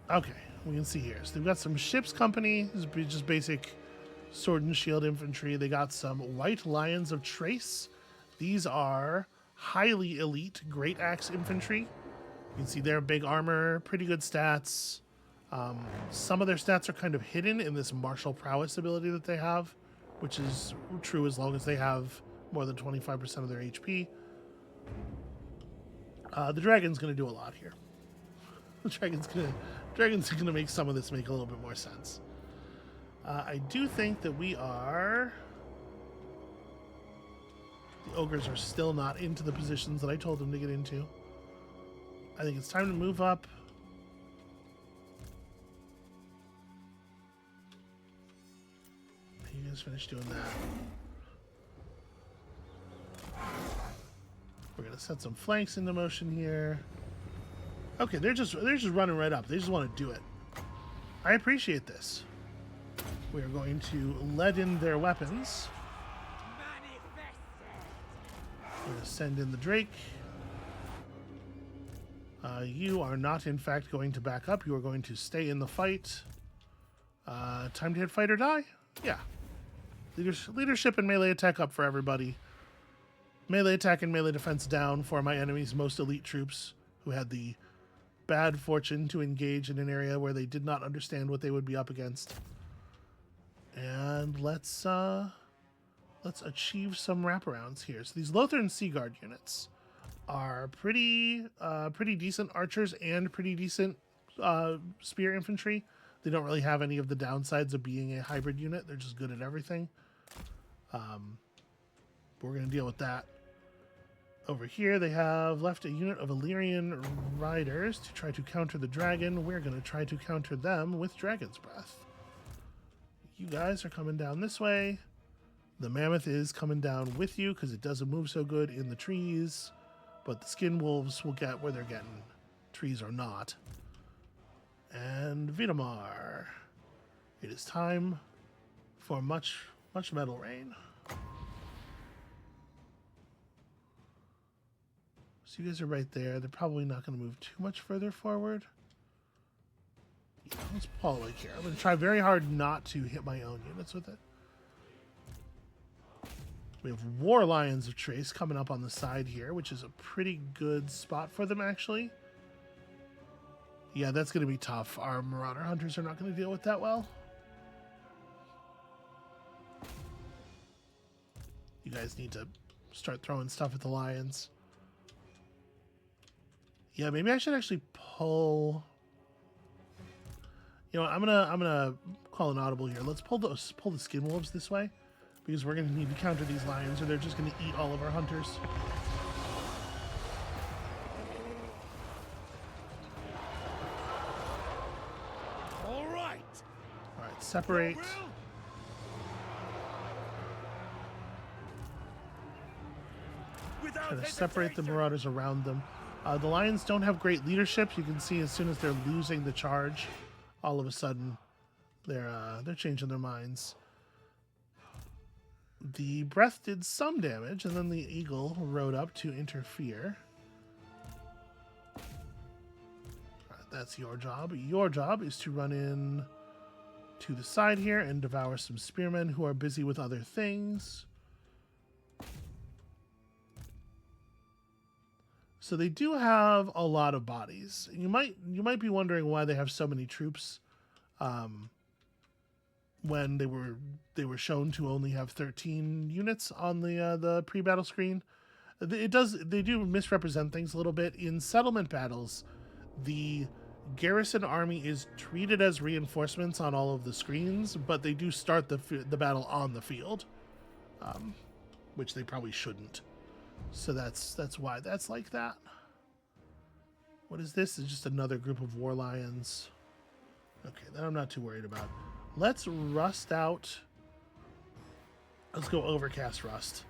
Speaker 1: Okay, we can see here. So they've got some ship's company. This is just basic sword and shield infantry. They got some white lions of trace. These are highly elite great axe infantry. You can see their big armor, pretty good stats. Some of their stats are kind of hidden in this martial prowess ability that they have, which is true as long as they have more than 25% of their HP. The dragon's going to do a lot here. The dragon's gonna make some of this make a little bit more sense. I do think that the ogres are still not into the positions that I told them to get into. I think it's time to move up. You guys finish doing that. We're gonna set some flanks into motion here. Okay, they're just running right up. They just want to do it. I appreciate this. We are going to let in their weapons. We're going to send in the Drake. You are not, in fact, going to back up. You are going to stay in the fight. Time to hit fight or die? Yeah. Leadership and melee attack up for everybody. Melee attack and melee defense down for my enemy's most elite troops who had the bad fortune to engage in an area where they did not understand what they would be up against. And let's achieve some wraparounds here. So these Lothern Sea Guard units are pretty decent archers and pretty decent spear infantry. They don't really have any of the downsides of being a hybrid unit. They're just good at everything. We're going to deal with that. Over here, they have left a unit of Illyrian riders to try to counter the dragon. We're going to try to counter them with Dragon's Breath. You guys are coming down this way. The mammoth is coming down with you because it doesn't move so good in the trees. But the skin wolves will get where they're getting. Trees are not. And Vidomar. It is time for much metal rain. So you guys are right there. They're probably not going to move too much further forward. Yeah, let's pull like here. I'm going to try very hard not to hit my own units with it. We have War Lions of Trace coming up on the side here, which is a pretty good spot for them, actually. Yeah, that's going to be tough. Our Marauder Hunters are not going to deal with that well. You guys need to start throwing stuff at the lions. Yeah, maybe I should actually pull. You know, I'm gonna call an audible here. Let's pull the skin wolves this way, because we're gonna need to counter these lions, or they're just gonna eat all of our hunters.
Speaker 2: All right,
Speaker 1: Separate. Try to separate the marauders around them. The lions don't have great leadership. You can see as soon as they're losing the charge, all of a sudden they're changing their minds. The breath did some damage, and then the eagle rode up to interfere. Alright, that's your job. Your job is to run in to the side here and devour some spearmen who are busy with other things. So they do have a lot of bodies. You might be wondering why they have so many troops, when they were shown to only have 13 units on the pre-battle screen. They do misrepresent things a little bit. In settlement battles, the Garrison army is treated as reinforcements on all of the screens, but they do start the battle on the field, which they probably shouldn't. So that's why that's like that. What is this? It's just another group of war lions. Okay, that I'm not too worried about. Let's rust out. Let's go overcast rust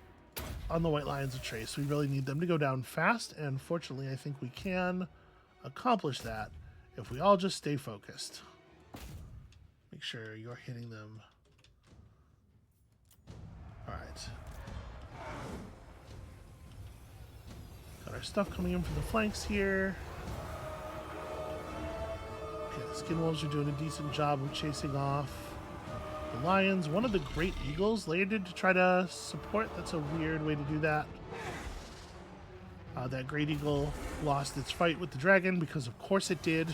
Speaker 1: on the white lions of Trace. We really need them to go down fast, and fortunately I think we can accomplish that if we all just stay focused. Make sure you're hitting them. Alright. Got our stuff coming in from the flanks here. Okay, the skin wolves are doing a decent job of chasing off the lions. One of the great eagles landed to try to support. That's a weird way to do that. That great eagle lost its fight with the dragon because of course it did.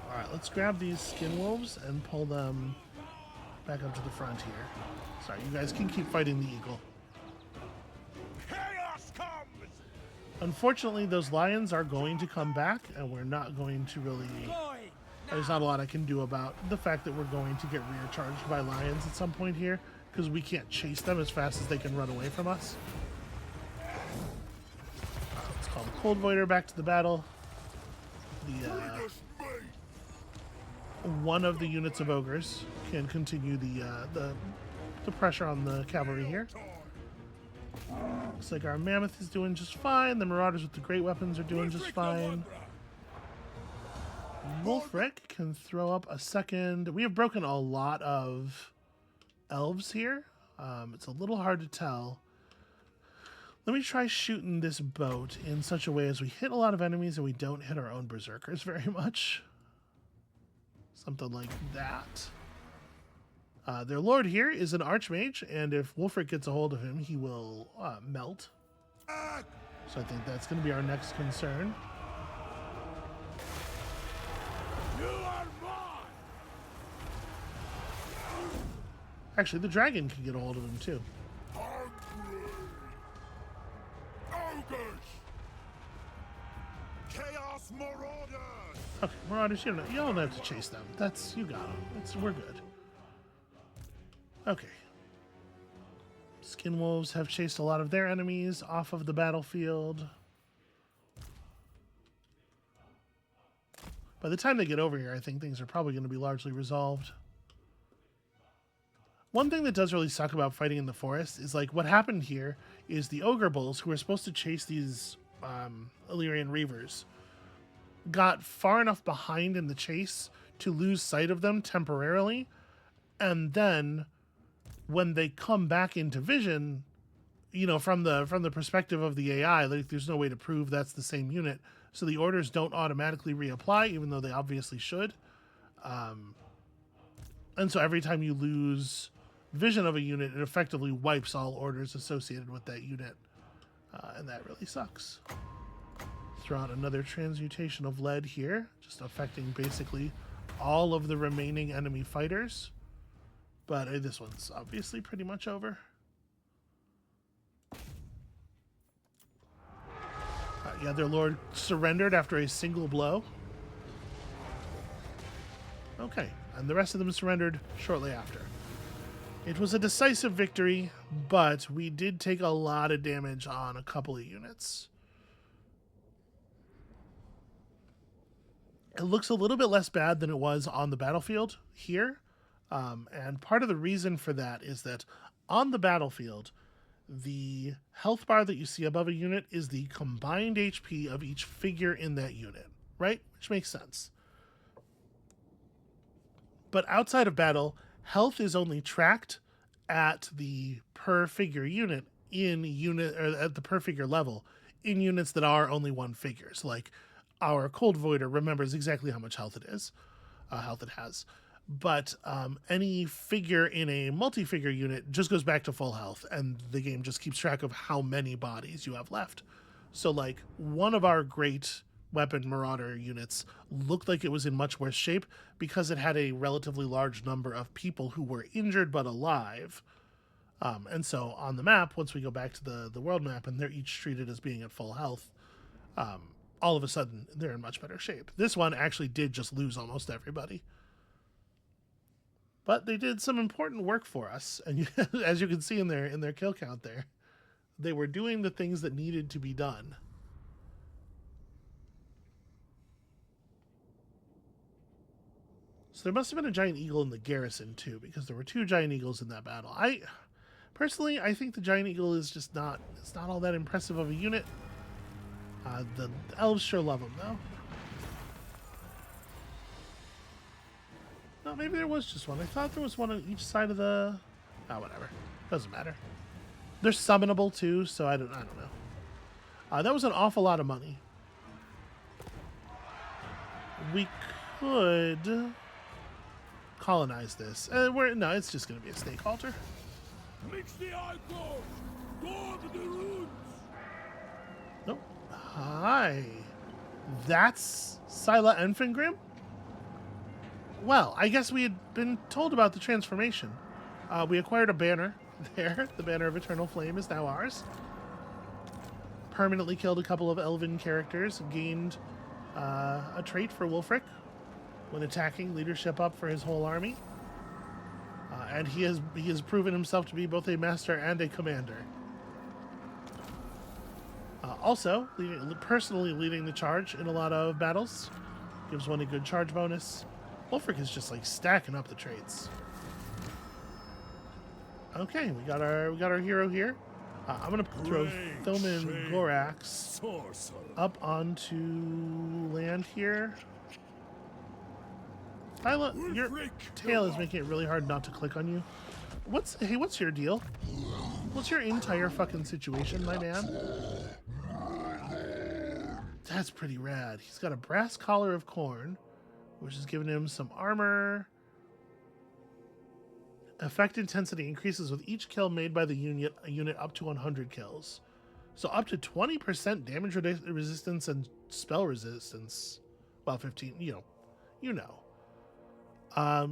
Speaker 1: Alright, let's grab these skin wolves and pull them back up to the front here. Sorry, you guys can keep fighting the eagle.
Speaker 2: Chaos comes!
Speaker 1: Unfortunately, those lions are going to come back, and we're not going to really... There's not a lot I can do about the fact that we're going to get rear charged by lions at some point here, because we can't chase them as fast as they can run away from us. Let's call the Cold Voider back to the battle. One of the units of ogres can continue the pressure on the cavalry here. Looks like our mammoth is doing just fine. The marauders with the great weapons are doing just fine. Wolfric can throw up a second. We have broken a lot of elves here. It's a little hard to tell. Let me try shooting this boat in such a way as we hit a lot of enemies and we don't hit our own berserkers very much. Something like that. Their lord here is an archmage, and if Wolfric gets a hold of him, he will melt. So I think that's going to be our next concern.
Speaker 2: You are mine!
Speaker 1: Actually, the dragon can get a hold of him too.
Speaker 2: Ogres! Chaos Marauders!
Speaker 1: Okay, marauders, you don't have to chase them. You got them. We're good. Okay. Skin wolves have chased a lot of their enemies off of the battlefield. By the time they get over here, I think things are probably going to be largely resolved. One thing that does really suck about fighting in the forest is, like, what happened here is the ogre bulls, who were supposed to chase these Illyrian reavers, got far enough behind in the chase to lose sight of them temporarily, and then when they come back into vision, you know, from the perspective of the AI, like, there's no way to prove that's the same unit, so the orders don't automatically reapply, even though they obviously should. And so every time you lose vision of a unit, it effectively wipes all orders associated with that unit, and that really sucks. Throw out another transmutation of lead here, just affecting basically all of the remaining enemy fighters. But this one's obviously pretty much over. Yeah, their lord surrendered after a single blow. Okay, and the rest of them surrendered shortly after. It was a decisive victory, but we did take a lot of damage on a couple of units. It looks a little bit less bad than it was on the battlefield here. And part of the reason for that is that on the battlefield, the health bar that you see above a unit is the combined HP of each figure in that unit, right? Which makes sense. But outside of battle, health is only tracked at the per figure unit or at the per figure level in units that are only one figure. So, like, our Cold Voider remembers exactly how much health it has. But any figure in a multi-figure unit just goes back to full health, and the game just keeps track of how many bodies you have left. So, like, one of our great weapon marauder units looked like it was in much worse shape because it had a relatively large number of people who were injured but alive, And so on the map, once we go back to the world map and they're each treated as being at full health, all of a sudden they're in much better shape. This one actually did just lose almost everybody. But they did some important work for us, and you, as you can see in their kill count there, they were doing the things that needed to be done. So there must have been a giant eagle in the garrison too, because there were 2 giant eagles in that battle. Personally, I think the giant eagle is just not all that impressive of a unit. The elves sure love him though. No, maybe there was just one. I thought there was one on each side of the... Oh, whatever. Doesn't matter. They're summonable too, so I don't know. That was an awful lot of money. We could colonize this. No, it's just going to be a snake altar.
Speaker 2: Mix the icons! Guard the runes!
Speaker 1: Nope. Hi. That's Scylla Enfengrim? Well, I guess we had been told about the transformation. We acquired a banner there. The Banner of Eternal Flame is now ours. Permanently killed a couple of elven characters. Gained a trait for Wulfric when attacking, leadership up for his whole army. And he has proven himself to be both a master and a commander. Also, personally leading the charge in a lot of battles. Gives one a good charge bonus. Wulfric is just like stacking up the traits. Okay, we got our hero here. I'm gonna throw Thoman Gorax up onto land here. Scylla, your tail is making it really hard not to click on you. What's your deal? What's your entire fucking situation, my man? That's pretty rad. He's got a brass collar of corn, which is giving him some armor. Effect intensity increases with each kill made by the unit up to 100 kills. So up to 20% damage resistance and spell resistance. Well, 15, you know.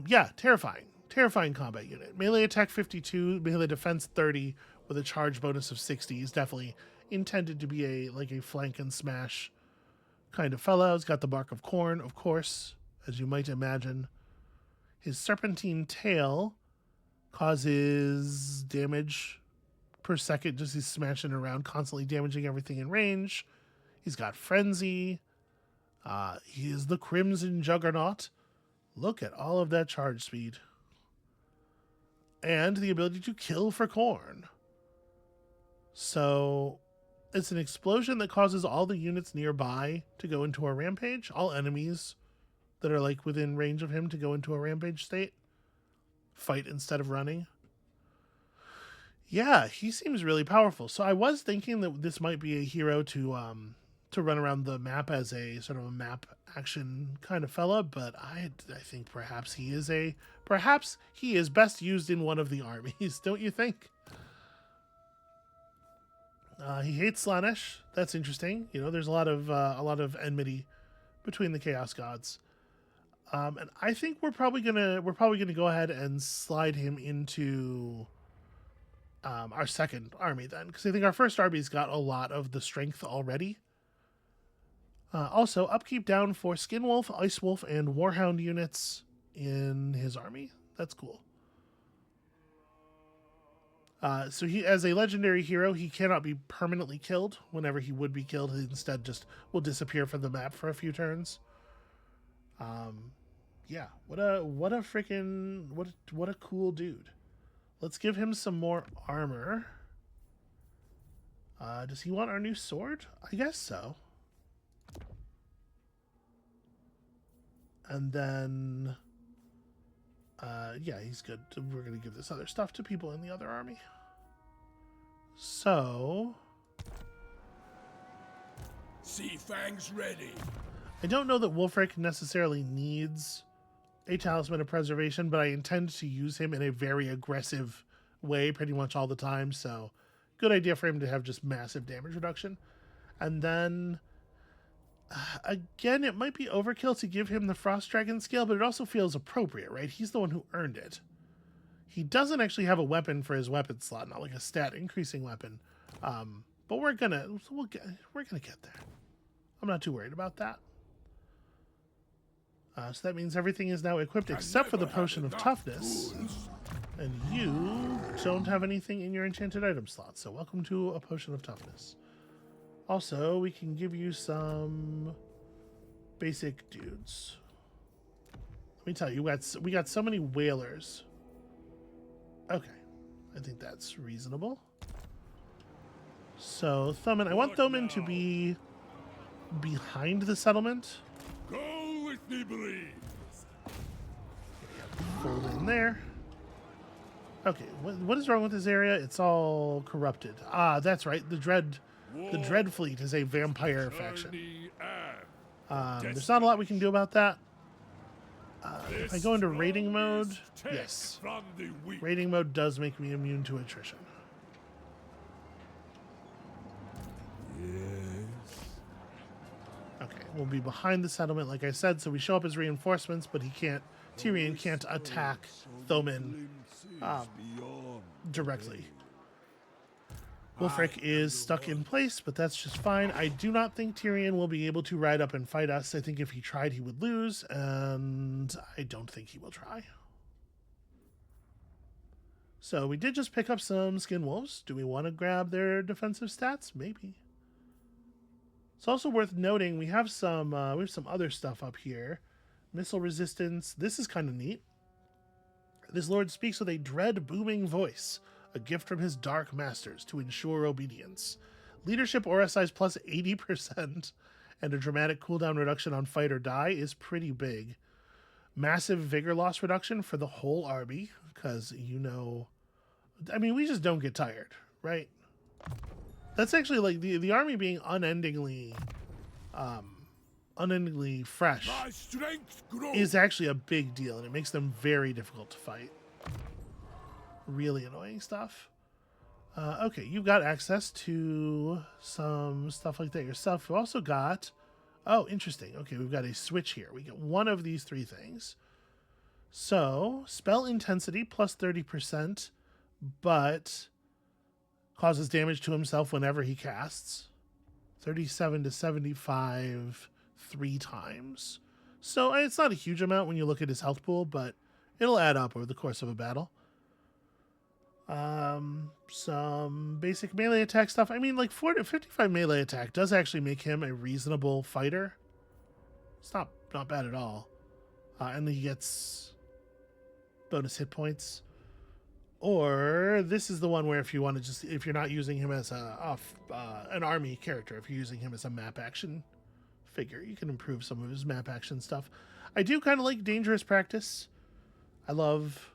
Speaker 1: Yeah, terrifying. Terrifying combat unit. Melee attack 52, melee defense 30, with a charge bonus of 60. He's definitely intended to be a flank and smash kind of fellow. He's got the bark of corn, of course, as you might imagine. His serpentine tail causes damage per second, just he's smashing around, constantly damaging everything in range. He's got frenzy. He is the Crimson Juggernaut. Look at all of that charge speed. And the ability to kill for corn. So it's an explosion that causes all the units nearby to go into a rampage. All enemies that are like within range of him to go into a rampage state. Fight instead of running. Yeah, he seems really powerful. So I was thinking that this might be a hero to run around the map as a sort of a map action kind of fella, but I think perhaps he is best used in one of the armies, don't you think? He hates Slaanesh. That's interesting. There's a lot of enmity between the Chaos Gods. And I think we're probably gonna go ahead and slide him into our second army then, because I think our first army's got a lot of the strength already. Also, upkeep down for Skinwolf, Ice Wolf, and Warhound units in his army. That's cool. So he, as a legendary hero, he cannot be permanently killed. Whenever he would be killed, he instead just will disappear from the map for a few turns. Yeah, what a cool dude. Let's give him some more armor. Does he want our new sword? I guess so. And then, yeah, he's good. We're going to give this other stuff to people in the other army. So,
Speaker 2: Sea Fang's ready.
Speaker 1: I don't know that Wulfric necessarily needs a Talisman of Preservation, but I intend to use him in a very aggressive way pretty much all the time. So, good idea for him to have just massive damage reduction. And then, again, it might be overkill to give him the Frost Dragon scale, but it also feels appropriate, right? He's the one who earned it. He doesn't actually have a weapon for his weapon slot, not like a stat increasing weapon. But we're gonna get there. I'm not too worried about that. So that means everything is now equipped except for the potion of toughness. And you don't have anything in your enchanted item slot, so welcome to a potion of toughness. Also, we can give you some basic dudes. Let me tell you, we got so many whalers. Okay, I think that's reasonable. So, Thuman, I want Thuman to be behind the settlement.
Speaker 2: Go with the breeze.
Speaker 1: Fold in there. Okay, what is wrong with this area? It's all corrupted. Ah, that's right. The Dread Fleet is a vampire faction. There's not a lot we can do about that. If I go into raiding mode, yes. Raiding mode does make me immune to attrition.
Speaker 2: Yes.
Speaker 1: Okay, we'll be behind the settlement, like I said, so we show up as reinforcements, but Tyrion can't attack Thomin directly. Wulfric is stuck in place, but that's just fine. I do not think Tyrion will be able to ride up and fight us. I think if he tried, he would lose, and I don't think he will try. So we did just pick up some skin wolves. Do we want to grab their defensive stats? Maybe. It's also worth noting we have some other stuff up here. Missile resistance. This is kind of neat. This lord speaks with a dread booming voice, a gift from his dark masters to ensure obedience. Leadership aura size plus 80% and a dramatic cooldown reduction on fight or die is pretty big. Massive vigor loss reduction for the whole army, because I mean, we just don't get tired, right? That's actually like the army being unendingly fresh
Speaker 2: My strength grows.
Speaker 1: is actually a big deal, and it makes them very difficult to fight. Really annoying stuff. Okay, you've got access to some stuff like that yourself. You also got... Oh, interesting. Okay, we've got a switch here. We get one of these three things. So, spell intensity plus 30%, but causes damage to himself whenever he casts. 37 to 75 3 times. So, it's not a huge amount when you look at his health pool, but it'll add up over the course of a battle. Some basic melee attack stuff. I mean, like 55 melee attack does actually make him a reasonable fighter. It's not bad at all. And he gets bonus hit points. Or this is the one where if you want to if you're not using him as an army character, if you're using him as a map action figure, you can improve some of his map action stuff. I do kind of like dangerous practice. I love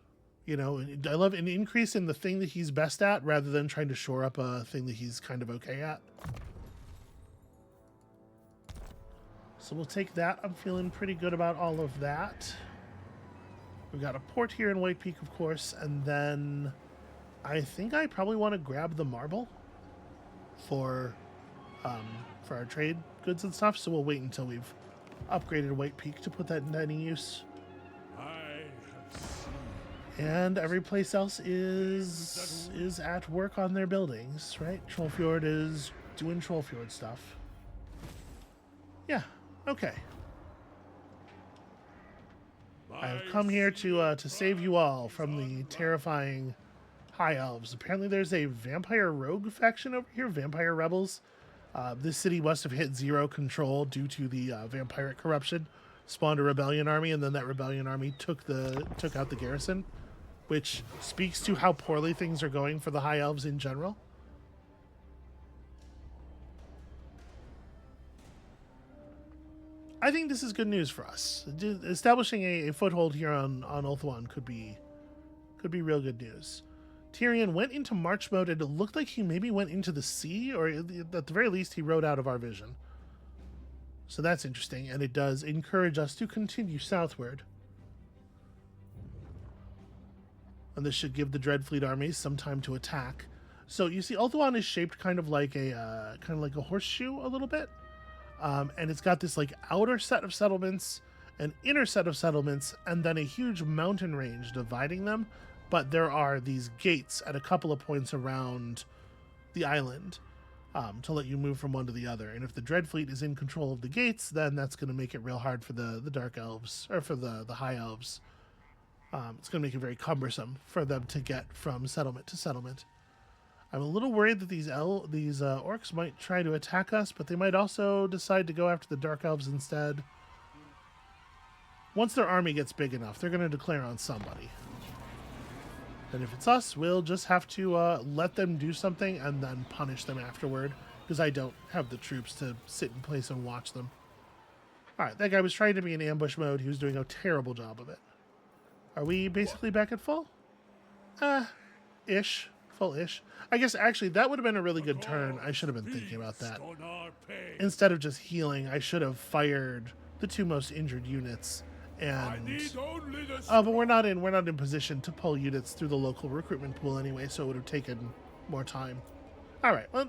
Speaker 1: an increase in the thing that he's best at rather than trying to shore up a thing that he's kind of okay at. So we'll take that. I'm feeling pretty good about all of that. We've got a port here in White Peak, of course, and then I think I probably want to grab the marble for our trade goods and stuff, so we'll wait until we've upgraded White Peak to put that into any use. And every place else is at work on their buildings, right? Trollfjord is doing Trollfjord stuff. Yeah, okay. I have come here to save you all from the terrifying High Elves. Apparently there's a vampire rogue faction over here, vampire rebels. This city must have hit 0 control due to the vampiric corruption, spawned a rebellion army, and then that rebellion army took out the garrison, which speaks to how poorly things are going for the High Elves in general. I think this is good news for us. Establishing a foothold here on Ulthuan could be real good news. Tyrion went into march mode, and it looked like he maybe went into the sea, or at the very least he rode out of our vision. So that's interesting, and it does encourage us to continue southward. And this should give the Dreadfleet armies some time to attack. So you see, Ulthuan is shaped kind of like a horseshoe a little bit, and it's got this like outer set of settlements, an inner set of settlements, and then a huge mountain range dividing them. but there are these gates at a couple of points around the island to let you move from one to the other. And if the Dread Fleet is in control of the gates, then that's going to make it real hard for the Dark Elves, or for the High Elves. It's going to make it very cumbersome for them to get from settlement to settlement. I'm a little worried that these orcs might try to attack us, but they might also decide to go after the Dark Elves instead. Once their army gets big enough, they're going to declare on somebody. And if it's us, we'll just have to let them do something and then punish them afterward, because I don't have the troops to sit in place and watch them. Alright, that guy was trying to be in ambush mode. He was doing a terrible job of it. Are we basically back at full? Ish. Full-ish. I guess, actually, that would have been a really good turn. I should have been thinking about that. Instead of just healing, I should have fired the 2 most injured units. And but we're not in position to pull units through the local recruitment pool anyway, so it would have taken more time. All right, well,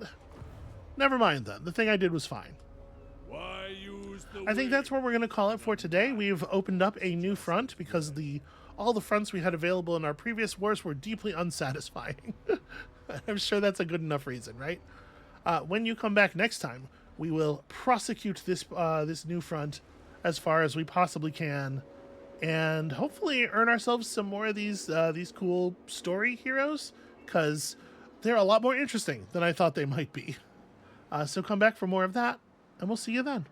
Speaker 1: never mind then. The thing I did was fine. I think that's where we're going to call it for today. We've opened up a new front because all the fronts we had available in our previous wars were deeply unsatisfying. I'm sure that's a good enough reason, right? When you come back next time, we will prosecute this new front as far as we possibly can, and hopefully earn ourselves some more of these cool story heroes, because they're a lot more interesting than I thought they might be. So come back for more of that, and we'll see you then.